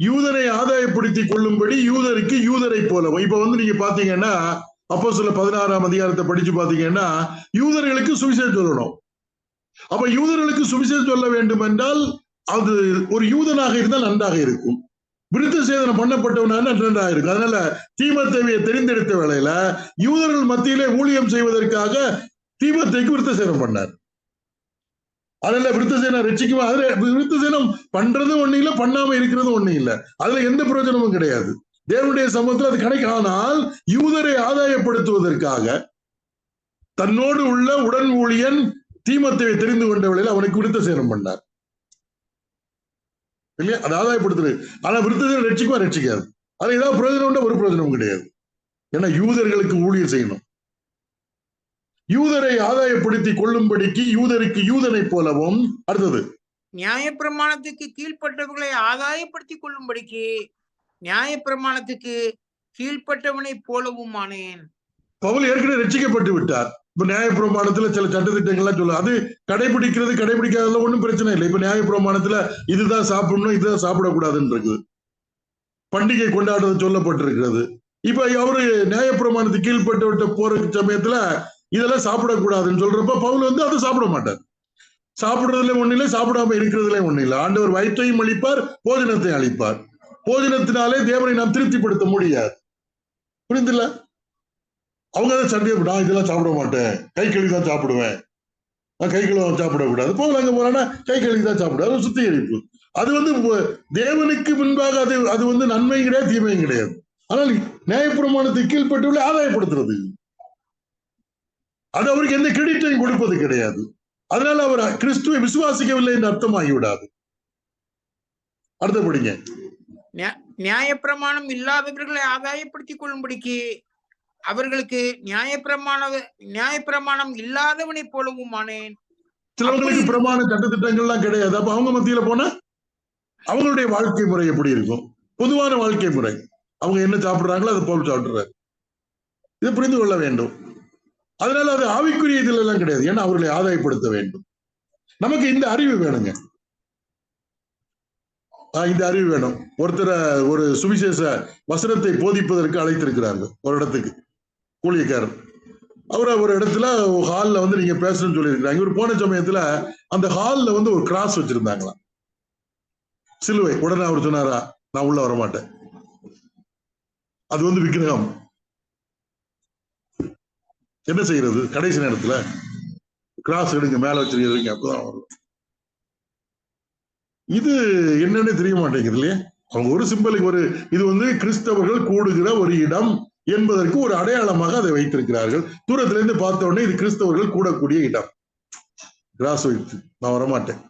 யூதரை ஆதாயப்படுத்திக் கொள்ளும்படி யூதருக்கு யூதரை போலவும். இப்ப நீங்க பாத்தீங்கன்னா அப்போஸ்தலர் 16ஆம் அதிகாரத்தை படிச்சு பாத்தீங்கன்னா யூதர்களுக்கு சுவிசேஷம் சொல்லணும். அப்ப யூதர்களுக்கு சுவிசேஷம் சொல்ல வேண்டும் என்றால் அது ஒரு யூதனாக இருந்தால் நன்றாக இருக்கும். விருத்த சேதனம் பண்ணப்பட்டவனாக நன்றாக இருக்கும். அதனால தீமோத்தேயுவை தெரிந்தெடுத்த வேளையில யூதர்கள் மத்தியிலே ஊழியம் செய்வதற்காக தீமோத்தேயுக்கு விருத்த சேதனம் பண்ணார். அதனால விருத்த சேதனம் ரட்சிக்குமா? அதுல விருத்த சேதனம் பண்றது ஒண்ணு இல்ல, பண்ணாம இருக்கிறது ஒண்ணு இல்ல. அதுல எந்த பிரயோஜனமும் கிடையாது. தேவனுடைய சமூகத்தில் அது கிடைக்கும். ஆனால் யூதரை ஆதாயப்படுத்துவதற்காக தன்னோடு உள்ள உடன் ஊழியன் தீமோத்தேயுவை தெரிந்து கொண்ட வேளையில் அவனுக்கு விருத்த சேதனம் பண்ணார், இல்லையா? அது ஆதாயப்படுத்துறது. ஆனா விருத்த சேதனம் ரட்சிக்குமா? ரட்சிக்காது. அது ஏதாவது பிரயோஜனம் உண்டா? ஒரு பிரயோஜனமும் கிடையாது. ஏன்னா யூதர்களுக்கு ஊழியம் செய்யணும். யூதரை ஆதாயப்படுத்தி கொள்ளும்படிக்கு யூதருக்கு யூதனை போலவும். அடுத்தது, நியாயப்பிரமாணத்துக்கு கீழ்ப்பட்டவர்களை ஆதாயப்படுத்திக் கொள்ளும்படிக்கு நியாயப்பிரமாணத்துக்கு கீழ்ப்பட்டவனை போலவும் ஆனேன். பவுல் ஏற்கனவே ரட்சிக்கப்பட்டு விட்டார். இப்ப நியாயப்பிரமாணத்துல சில சட்டத்திட்டங்கள்லாம் சொல்லும், அது கடைபிடிக்காததுல ஒண்ணும் பிரச்சனை இல்லை. இப்ப நியாயப்பிரமாணத்துல இதுதான் சாப்பிடணும், இதுதான் சாப்பிடக்கூடாதுன்னு இருக்குது. பண்டிகை கொண்டாடுறது சொல்லப்பட்டிருக்கிறது. இப்ப அவரு நியாயப்பிரமாணத்துக்கு கீழ்பட்டு போற சமயத்துல இதெல்லாம் சாப்பிடக்கூடாதுன்னு சொல்றப்ப பவுல் அதை சாப்பிட மாட்டார். சாப்பிடுறதுல ஒண்ணு இல்லை, சாப்பிடாம இருக்கிறதுல ஒண்ணு இல்லை. ஆண்டவர் வயிற்றையும் அளிப்பார், போஜனத்தை அளிப்பார். போஜனத்தினாலே தேவனை நாம் திருப்திப்படுத்த முடியாது. புரிந்துல? அவங்க தான் சந்தேகப்பட்டா, இதெல்லாம் சாப்பிட மாட்டேன், கை கழுவி தான் சாப்பிடுவேன், நான் கை கழுவ சாப்பிடக்கூடாது. பவுல் அங்க போறானா கை கழுவி தான் சாப்பிடாது, சுத்திகரிப்பு. அது தேவனுக்கு முன்பாக அது நன்மையும் கிடையாது, தீமையும் கிடையாது. ஆனால் நியாயப்பிரமாணத்துக்கு கீழ்பட்டு ஆதாயப்படுத்துறது, அது அவருக்கு எந்த கிரெடிட்டையும் கொடுப்பது கிடையாது. அதனால அவர் கிறிஸ்துவை விசுவாசிக்கவில்லை என்று அர்த்தமாகிவிடாது. அடுத்தபடிங்க, நியாயப்பிரமாணம் இல்லாதவர்களை ஆதாயப்படுத்திக் கொள்ளும்படிக்கு அவர்களுக்கு நியாயப்பிரமாணம் இல்லாதவனை போலவும் ஆனேன். சிலவங்களுக்கு பிரமாண சட்டத்திட்டங்கள்லாம் கிடையாது. அப்ப அவங்க மத்தியில போனா அவங்களுடைய வாழ்க்கை முறை எப்படி இருக்கும்? பொதுவான வாழ்க்கை முறை, அவங்க என்ன சாப்பிடுறாங்களோ அதை போல் சாப்பிடுறாரு. இதை புரிந்து கொள்ள வேண்டும். அதனால அது ஆவிக்குரிய இதுல எல்லாம் கிடையாது. ஏன்னா அவர்களை ஆதாயப்படுத்த வேண்டும். நமக்கு இந்த அறிவு வேணுங்க, இந்த அறிவு வேணும். ஒருத்தரை ஒரு சுவிசேஷ வசனத்தை போதிப்பதற்கு அழைத்திருக்கிறாங்க ஒரு இடத்துக்கு, ஊழியக்காரர். அவரை ஒரு இடத்துல ஹால்ல நீங்க பேசணும்னு சொல்லியிருக்கிறாங்க. இவர் போன சமயத்துல அந்த ஹால்ல ஒரு கிராஸ் வச்சிருந்தாங்களாம், சிலுவை. உடனே அவர் சொன்னாரா, நான் உள்ள வரமாட்டேன், அது விக்கிரகம். என்ன செய்யறது? கடைசி நேரத்துல கிராஸ் எடுங்க, மேல வச்சிருக்கீங்க, அப்பதான் வரும். இது என்னன்னு தெரிய மாட்டேங்குது இல்லையா? அவங்க ஒரு சிம்பலுக்கு இது கிறிஸ்தவர்கள் கூடுகிற ஒரு இடம் என்பதற்கு ஒரு அடையாளமாக அதை வைத்திருக்கிறார்கள். தூரத்துல இருந்து பார்த்த உடனே இது கிறிஸ்தவர்கள் கூடக்கூடிய இடம். கிராஸ் வைத்து நான் வரமாட்டேன்,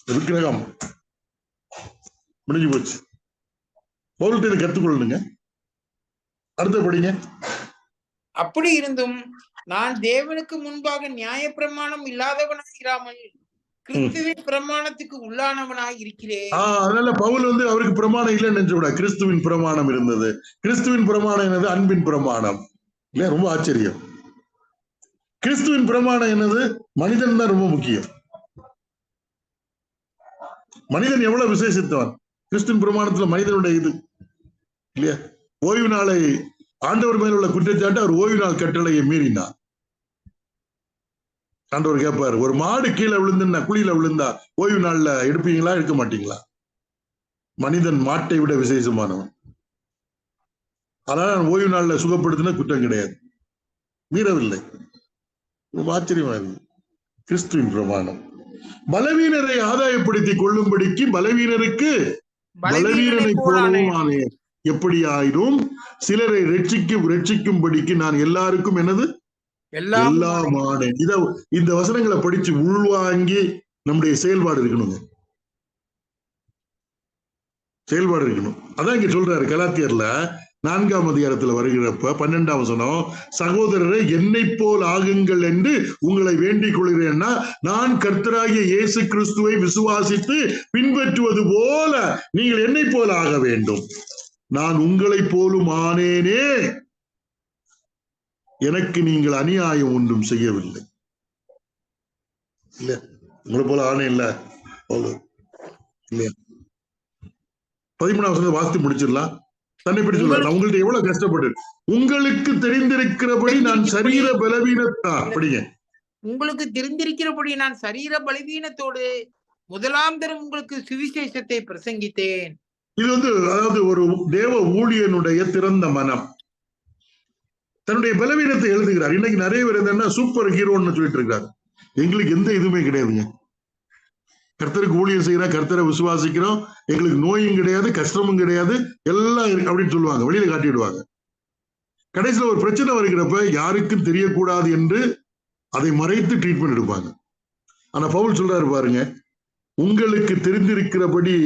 விக்கிரகம். முடிஞ்சு போச்சு. பவுல்கிட்ட இதை கற்றுக்கொள்ளணுங்க. அடுத்தபடிங்க, அப்படி இருந்தும் நான் தேவனுக்கு முன்பாக நியாயப்பிரமாணம் இல்லாதவனாய் இராமல் கிறிஸ்துவின் பிரமாணத்துக்கு உள்ளானவனாய் இருக்கிறேன். அதனால பவுல் அவருக்கு பிரமாணம் இல்லைன்னு நினைச்சு, கிறிஸ்துவின் பிரமாணம் இருந்தது. கிறிஸ்துவின் பிரமாணம் என்னது? அன்பின் பிரமாணம். இல்லையா? ரொம்ப ஆச்சரியம். கிறிஸ்துவின் பிரமாணம் என்னது? மனிதன் தான் ரொம்ப முக்கியம். மனிதன் எவ்வளவு விசேஷித்தவன். கிறிஸ்துவின் பிரமாணத்துல மனிதனுடைய இது இல்லையா? ஓய்வு நாளை ஆண்டவர் மேல உள்ள குற்றச்சாட்டு, அவர் ஓய்வு நாள் கட்டளையை மீறினார். ஆண்டவர் கேட்பாரு, ஒரு மாடு கீழே விழுந்துன்னா, குழியில விழுந்தா ஓய்வு நாள்ல எடுப்பீங்களா, எடுக்க மாட்டீங்களா? மனிதன் மாட்டை விட விசேஷமானவன். அதனால ஓய்வு நாள்ல சுகப்படுத்தின குற்றம் கிடையாது, மீறவில்லை. ஆச்சரியமா இருக்கு. கிறிஸ்துவின் பிரமாணம் பலவீனரை ஆதாயப்படுத்தி கொள்ளும்படிக்கு பலவீனருக்கு பலவீனனை போலவும் ஆனேன். எப்படி ஆயினும் சிலரை ரட்சிக்கும்படிக்கு நான் எல்லாருக்கும் என்னது? எல்லாம் ஆனேன். இந்த வசனங்களை படிச்சு உள்வாங்கி நம்முடைய செயல்பாடு இருக்கணுங்க, செயல்பாடு இருக்கணும். அதான் இங்க சொல்றாரு கலாத்தியர்ல, 4ஆம் அதிகாரத்துல வருகிறப்ப 12ஆம் வசனம், சகோதரரை என்னை போல் ஆகுங்கள் என்று உங்களை வேண்டிக் கொள்கிறேன்னா, நான் கர்த்தராகிய இயேசு கிறிஸ்துவை விசுவாசித்து பின்பற்றுவது போல நீங்கள் என்னை போல ஆக வேண்டும். நான் உங்களை போலும் ஆனேனே, எனக்கு நீங்கள் அநியாயம் ஒன்றும் செய்யவில்லை. இல்ல உங்களை போல ஆனே இல்ல இல்லையா? 13ஆம் வசனத்தை வாசித்து முடிச்சிடலாம். தன்னை பற்றி சொல்ல, நான் உங்கள்ட்ட எவ்வளவு கஷ்டப்பட்டு, உங்களுக்கு தெரிந்திருக்கிறபடி நான் சரீர பலவீனத்தா படிங்க. உங்களுக்கு தெரிந்திருக்கிறபடி நான் சரீர பலவீனத்தோடு முதலாம் தரம் உங்களுக்கு சுவிசேஷத்தை பிரசங்கித்தேன். இது அதாவது ஒரு தேவ ஊழியனுடைய திறந்த மனம் தன்னுடைய பலவீனத்தை எழுதுகிறார். இன்னைக்கு நிறைய பேர் என்னன்னா சூப்பர் ஹீரோன்னு சொல்லிட்டு இருக்காரு. எங்களுக்கு எந்த இதுவுமே கிடையாதுங்க. கர்த்தருக்கு ஊழியம் செய்யறோம், கர்த்தரை விசுவாசிக்கிறோம், எங்களுக்கு நோயும் கிடையாது, கஷ்டமும் கிடையாது, எல்லாம் இருக்கு அப்படின்னு சொல்லுவாங்க, வெளியில காட்டிடுவாங்க. கடைசியில ஒரு பிரச்சனை வருகிறப்ப யாருக்கும் தெரியக்கூடாது என்று அதை மறைத்து ட்ரீட்மெண்ட் எடுப்பாங்க. ஆனா பவுல் சொல்றாரு பாருங்க, உங்களுக்கு தெரிந்திருக்கிறபடி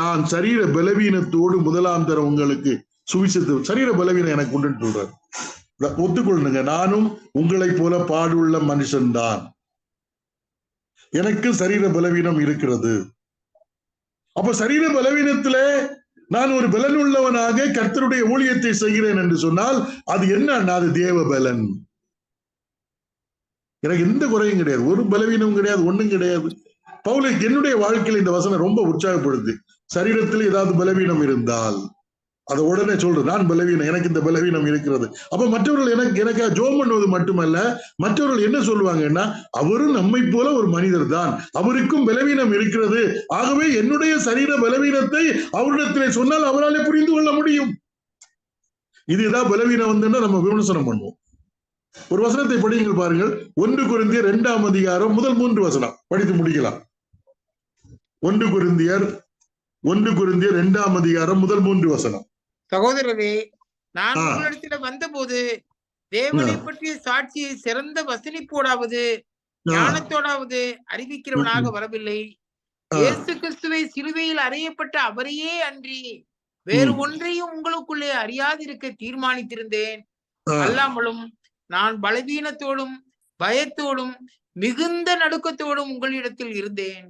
நான் சரீர பலவீனத்தோடு முதலாம் தரம் உங்களுக்கு சுவிசேஷத்தை, சரீர பலவீனம் எனக்கு உண்டுன்னு சொல்றாரு. ஒத்துக்கொள்ளுங்க, நானும் உங்களை போல பாடுள்ள மனுஷன்தான், எனக்கு சரீர பலவீனம் இருக்கிறது. அப்ப சரீர பலவீனத்திலே நான் ஒரு பலன் உள்ளவனாக கர்த்தருடைய ஊழியத்தை செய்கிறேன் என்று சொன்னால் அது என்ன? அது தேவ பலன். எனக்கு எந்த குறையும் கிடையாது, ஒரு பலவீனமும் கிடையாது, ஒண்ணும் கிடையாது. பவுலுக்கு என்னுடைய வாழ்க்கையில் இந்த வசனம் ரொம்ப உற்சாகப்படுது. சரீரத்தில் ஏதாவது பலவீனம் இருந்தால் அதை உடனே சொல்றது, நான் பலவீனம், எனக்கு இந்த பலவீனம் இருக்கிறது. அப்ப மற்றவர்கள் எனக்கு ஜோம் பண்ணுவது மட்டுமல்ல, மற்றவர்கள் என்ன சொல்லுவாங்கன்னா, அவரும் நம்மை போல ஒரு மனிதர் தான், அவருக்கும் பலவீனம் இருக்கிறது, ஆகவே என்னுடைய சரீர பலவீனத்தை அவரிடத்திலே சொன்னால் அவராலே புரிந்து கொள்ள முடியும். இதுதான் பலவீனம் வந்துன்னா நம்ம விமர்சனம் பண்ணுவோம். ஒரு வசனத்தை படியுங்கள் பாருங்கள். 1 கொரிந்தியர் 2ஆம் அதிகாரம் முதல் 3 வசனம் படித்து முடிக்கலாம். 1 கொரிந்தியர் 2ஆம் அதிகாரம் முதல் 3 வசனம். சகோதரரே, நான் உங்களிடத்தில் வந்தபோது தேவனை பற்றிய சாட்சியை சிறந்த வசனிப்போடாவது ஞானத்தோடாவது அறிவிக்கிறவனாக வரவில்லை. இயேசு கிறிஸ்துவை சிலுவையில் அறையப்பட்ட அவரையே அன்றி வேறு ஒன்றையும் உங்களுக்குள்ளே அறியாதிருக்க தீர்மானித்திருந்தேன். அல்லாமலும் நான் பலவீனத்தோடும் பயத்தோடும் மிகுந்த நடுக்கத்தோடும் உங்களிடத்தில் இருந்தேன்.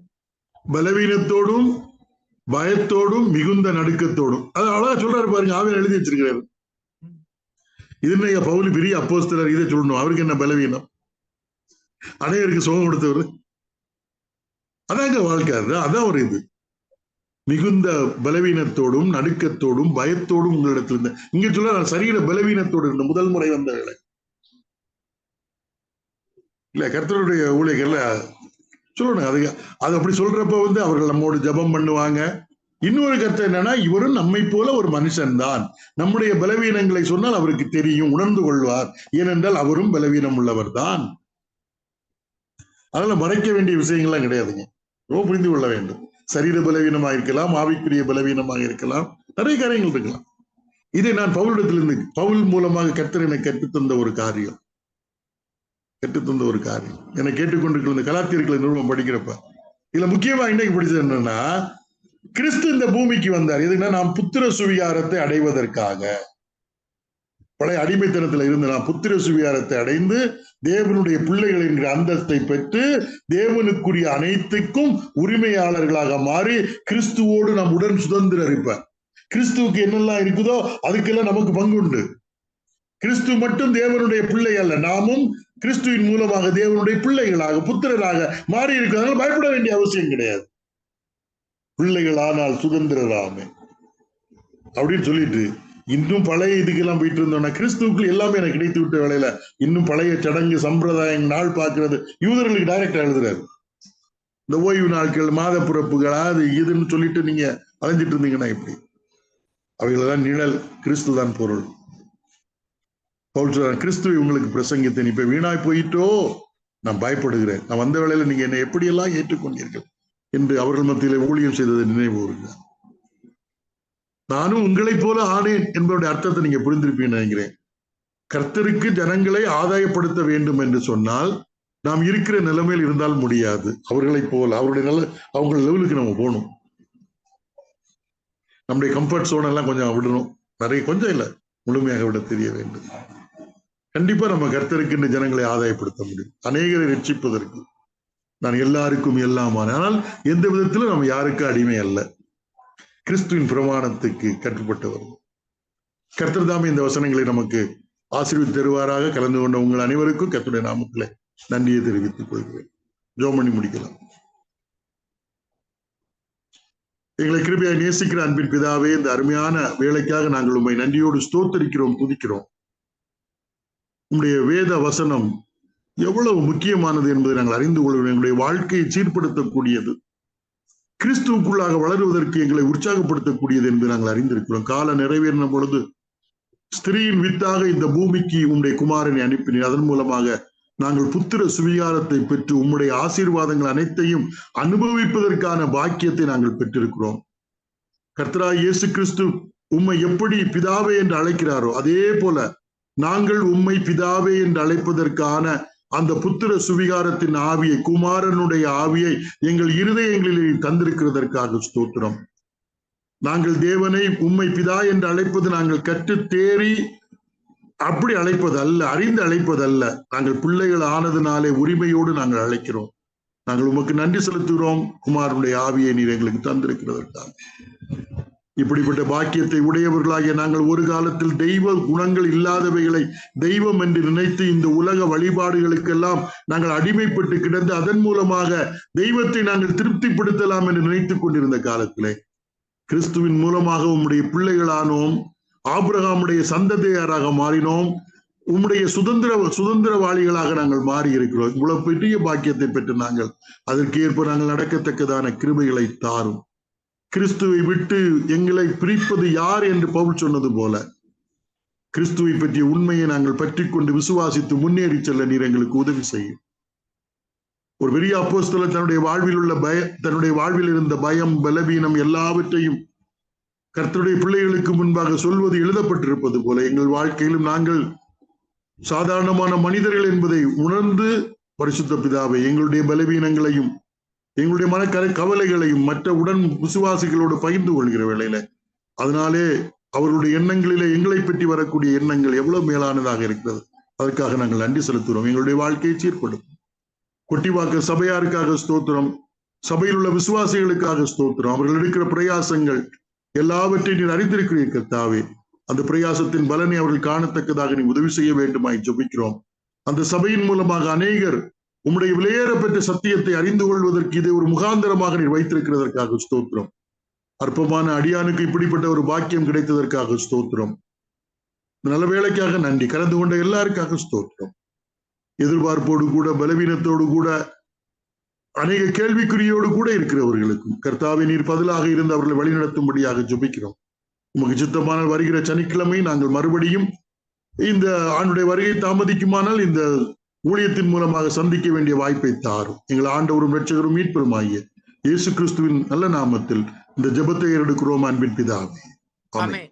பலவீனத்தோடும் பயத்தோடும் மிகுந்த நடுக்கத்தோடும், அது அழகா சொல்றாரு பாருங்க. ஆவியானவர் எழுதி வச்சிருக்கிறாரு. இது பவுல் பெரிய அப்போஸ்தலர், இதை சொல்லணும். அவருக்கு என்ன பலவீனம்? அனைவருக்கு சுகம் கொடுத்தவர். அதாங்க வாழ்க்கை, அதான் ஒரு இது. மிகுந்த பலவீனத்தோடும் நடுக்கத்தோடும் பயத்தோடும் உங்களிடத்தில் இருந்த, இங்க சொல்ல நான் சரீர பலவீனத்தோடு இருந்த முதல் முறை வந்த வேலை இல்ல. கர்த்தருடைய ஊழியர்கள்ல சொல்லணும். அது அப்படி சொல்றப்ப அவர்கள் நம்மோடு ஜெபம் பண்ணுவாங்க. இன்னொரு கருத்து என்னன்னா, இவரும் நம்மை போல ஒரு மனுஷன் தான், நம்முடைய பலவீனங்களை சொன்னால் அவருக்கு தெரியும், உணர்ந்து கொள்வார், ஏனென்றால் அவரும் பலவீனம் உள்ளவர் தான். அதனால மறைக்க வேண்டிய விஷயங்கள்லாம் கிடையாதுங்க, ரொம்ப புரிந்து கொள்ள வேண்டும். சரீர பலவீனமாக இருக்கலாம், ஆவிக்குரிய பலவீனமாக இருக்கலாம், நிறைய காரியங்கள் இருக்கலாம். இதை நான் பவுலிடத்திலிருந்து, பவுல் மூலமாக கர்த்தர் எனக்கு கற்றுத்தந்த ஒரு காரியம், என்னை கேட்டுக்கொண்டிருக்கிற கலாத்தியர்களை நிறுவனம் படிக்கிறப்ப இதுல முக்கியமா இன்னைக்கு படிச்சது என்னன்னா, கிறிஸ்து இந்த பூமிக்கு வந்தார் எதுக்குன்னா, நாம் புத்திர சுவிகாரத்தை அடைவதற்காக. பழைய அடிமைத்தனத்துல இருந்து நாம் புத்திர சுவிகாரத்தை அடைந்து தேவனுடைய பிள்ளைகள் என்கிற அந்தஸ்தை பெற்று தேவனுக்குரிய அனைத்துக்கும் உரிமையாளர்களாக மாறி கிறிஸ்துவோடு நாம் உடன் சுதந்திரம் இருப்பார். கிறிஸ்துவுக்கு என்னெல்லாம் இருக்குதோ அதுக்கெல்லாம் நமக்கு பங்கு உண்டு. கிறிஸ்து மட்டும் தேவனுடைய பிள்ளை அல்ல, நாமும் கிறிஸ்துவின் மூலமாக தேவனுடைய பிள்ளைகளாக புத்திரராக மாறி இருக்கிறதுனால பயப்பட வேண்டிய அவசியம் கிடையாது. பிள்ளைகளானால் சுதந்திரராமே அப்படின்னு சொல்லிட்டு இன்னும் பழைய இதுக்கெல்லாம் போயிட்டு இருந்தோம்னா, கிறிஸ்துவுக்கு எல்லாமே எனக்கு கிடைத்து விட்ட வேலையில இன்னும் பழைய சடங்கு சம்பிரதாயம் நாள் பார்க்கிறது யூதர்களுக்கு டைரக்டா எழுதுறாரு. இந்த ஓய்வு நாட்கள் மாத பிறப்புகள் அது இதுன்னு சொல்லிட்டு நீங்க அலைஞ்சிட்டு இருந்தீங்கன்னா எப்படி? அவைகளெல்லாம் நிழல், கிறிஸ்து தான் பொருள். பவுல் சொல்றார், கிறிஸ்துவை உங்களுக்கு பிரசங்கித்தேன், இப்ப வீணாய் போயிட்டோ, நான் பயப்படுகிறேன், நான் வந்த வேளையில நீங்க என்னை எப்படியெல்லாம் ஏற்றுக்கொண்டீர்கள் என்று அவர்கள் மத்தியிலே ஊழியம் செய்ததை நினைவு கூறுங்க. நானும் உங்களை போல ஆனேன் என்பதோட அர்த்தத்தை நீங்க புரிந்திருப்பீங்கன்னு நினைக்கிறேன். கர்த்தருக்கு ஜனங்களை ஆதாயப்படுத்த வேண்டும் என்று சொன்னால் நாம் இருக்கிற நிலைமையில் இருந்தால் முடியாது. அவர்களை போல அவருடைய அவங்க லெவலுக்கு நம்ம போகணும். நம்முடைய கம்ஃபர்ட் சோன் எல்லாம் கொஞ்சம் விடணும், நிறைய கொஞ்சம் இல்லை, முழுமையாக விட தெரிய வேண்டும். கண்டிப்பா நம்ம கர்த்தருக்கு ஜனங்களை ஆதாயப்படுத்த முடியும், அநேகரை ரட்சிப்பதற்கு. நான் எல்லாருக்கும் எல்லாமான, ஆனால் எந்த விதத்திலும் நம்ம யாருக்கும் அடிமை அல்ல, கிறிஸ்துவின் பிரமாணத்துக்கு கட்டுப்பட்டவர். கர்த்தர் தாமே இந்த வசனங்களை நமக்கு ஆசீர்வதித்து தருவாராக. கலந்து கொண்ட உங்கள் அனைவருக்கும் கர்த்தருடைய நாமத்திலே நன்றியை தெரிவித்துக் கொள்கிறேன். ஜெபம் பண்ணி முடிக்கலாம். எங்களை கிருபையாய் நேசிக்கிற அன்பின் பிதாவே, இந்த அருமையான வேலைக்காக நாங்கள் உம்மை நன்றியோடு ஸ்தோத்தரிக்கிறோம், துதிக்கிறோம். உம்முடைய வேத வசனம் எவ்வளவு முக்கியமானது என்பதை நாங்கள் அறிந்து கொள்கிறோம். எங்களுடைய வாழ்க்கையை சீர்படுத்தக்கூடியது, கிறிஸ்துவுக்குள்ளாக வளருவதற்கு எங்களை உற்சாகப்படுத்தக்கூடியது என்பதை நாங்கள் அறிந்திருக்கிறோம். கால நிறைவேறின பொழுது ஸ்திரீயின் வித்தாக இந்த பூமிக்கு உம்முடைய குமாரனை அனுப்பினீர். அதன் மூலமாக நாங்கள் புத்திர சுவிகாரத்தை பெற்று உம்முடைய ஆசீர்வாதங்கள் அனைத்தையும் அனுபவிப்பதற்கான பாக்கியத்தை நாங்கள் பெற்றிருக்கிறோம். கர்த்தராகிய இயேசு கிறிஸ்து உம்மை எப்படி பிதாவே என்று அழைக்கிறாரோ அதே போல நாங்கள் உம்மை பிதாவே என்று அழைப்பதற்கான அந்த புத்திர சுவிகாரத்தின் ஆவியை, குமாரனுடைய ஆவியை எங்கள் இருதயங்களில் தந்திருக்கிறதற்காக ஸ்தோத்திரம். நாங்கள் தேவனை உம்மை பிதா என்று அழைப்பது நாங்கள் கற்று தேறி அப்படி அழைப்பது அல்ல, அறிந்து அழைப்பது அல்ல. நாங்கள் பிள்ளைகள் ஆனதுனாலே உரிமையோடு நாங்கள் அழைக்கிறோம். நாங்கள் உமக்கு நன்றி செலுத்துகிறோம். குமாரனுடைய ஆவியை நீர் எங்களுக்கு தந்திருக்கிறதற்காக. இப்படிப்பட்ட பாக்கியத்தை உடையவர்களாகிய நாங்கள் ஒரு காலத்தில் தெய்வ குணங்கள் இல்லாதவைகளை தெய்வம் என்று நினைத்து இந்த உலக வழிபாடுகளுக்கெல்லாம் நாங்கள் அடிமைப்பட்டு கிடந்து அதன் மூலமாக தெய்வத்தை நாங்கள் திருப்திப்படுத்தலாம் என்று நினைத்துக் கொண்டிருந்த காலத்திலே கிறிஸ்துவின் மூலமாக உம்முடைய பிள்ளைகளானோம், ஆபிரகாமுடைய சந்ததியாராக மாறினோம், உம்முடைய சுதந்திரவாளிகளாக நாங்கள் மாறி இருக்கிறோம். இவ்வளவு பெரிய பாக்கியத்தை பெற்று நாங்கள் அதற்கு ஏற்ப நாங்கள் நடக்கத்தக்கதான கிருபைகளை தாரும். கிறிஸ்துவை விட்டு எங்களை பிரிப்பது யார் என்று பவுல் சொன்னது போல கிறிஸ்துவை பற்றிய உண்மையை நாங்கள் பற்றி கொண்டு விசுவாசித்து முன்னேறி செல்ல நீர் எங்களுக்கு உதவி செய்யும். ஒரு பெரிய அப்போஸ்தலர் தன்னுடைய வாழ்வில் இருந்த பயம், பலவீனம் எல்லாவற்றையும் கர்த்தருடைய பிள்ளைகளுக்கு முன்பாக சொல்வது எழுதப்பட்டிருப்பது போல எங்கள் வாழ்க்கையிலும் நாங்கள் சாதாரணமான மனிதர்கள் என்பதை உணர்ந்து பரிசுத்த பிதாவை எங்களுடைய பலவீனங்களையும் எங்களுடைய கவலைகளையும் மற்ற உடன் விசுவாசிகளோடு பகிர்ந்து கொள்கிற வேளையில அதனாலே அவர்களுடைய எண்ணங்களிலே எங்களை பற்றி வரக்கூடிய எண்ணங்கள் எவ்வளவு மேலானதாக இருக்கிறது. அதற்காக நாங்கள் நன்றி செலுத்துகிறோம். எங்களுடைய வாழ்க்கையை சீர்படும். கொட்டிவாக்க சபையாருக்காக ஸ்தோத்திரம், சபையில் உள்ள விசுவாசிகளுக்காக ஸ்தோத்திரம். அவர்கள் எடுக்கிற பிரயாசங்கள் எல்லாவற்றையும் நீர் அறிந்திருக்கிறீர் கர்த்தாவே. அந்த பிரயாசத்தின் பலனை அவர்கள் காணத்தக்கதாக நீ உதவி செய்ய வேண்டுமாய் ஜெபிக்கிறோம். அந்த சபையின் மூலமாக அநேகர் உம்முடைய விலையேற பெற்ற சத்தியத்தை அறிந்து கொள்வதற்கு இதை ஒரு முகாந்தரமாக நீர் வைத்திருக்கிறதற்காக ஸ்தோத்திரம். அற்பமான அடியானுக்கு இப்படிப்பட்ட ஒரு பாக்கியம் கிடைத்ததற்காக ஸ்தோத்திரம். நல்ல வேலைக்காக நன்றி. கலந்து கொண்ட எல்லாருக்காக ஸ்தோத்திரம். எதிர்பார்ப்போடு கூட பலவீனத்தோடு கூட அநேக கேள்விக்குறியோடு கூட இருக்கிறவர்களுக்கும் கர்த்தாவே நீர் பதிலாக இருந்து அவர்களை வழிநடத்தும்படியாக ஜெபிக்கிறோம். உமக்கு சித்தமானால் வருகிற சனிக்கிழமை நாங்கள் மறுபடியும் இந்த ஆண்டுடைய வருகை தாமதிக்குமானால் இந்த ஊழியத்தின் மூலமாக சந்திக்க வேண்டிய வாய்ப்பை தாரும். எங்கள் ஆண்டவரும் இரட்சகரும் மீட்பரும் ஆகிய இயேசு கிறிஸ்துவின் நல்ல நாமத்தில் இந்த ஜெபத்தை எடுக்கிறோம் அன்பின் பிதாவே. ஆமென்.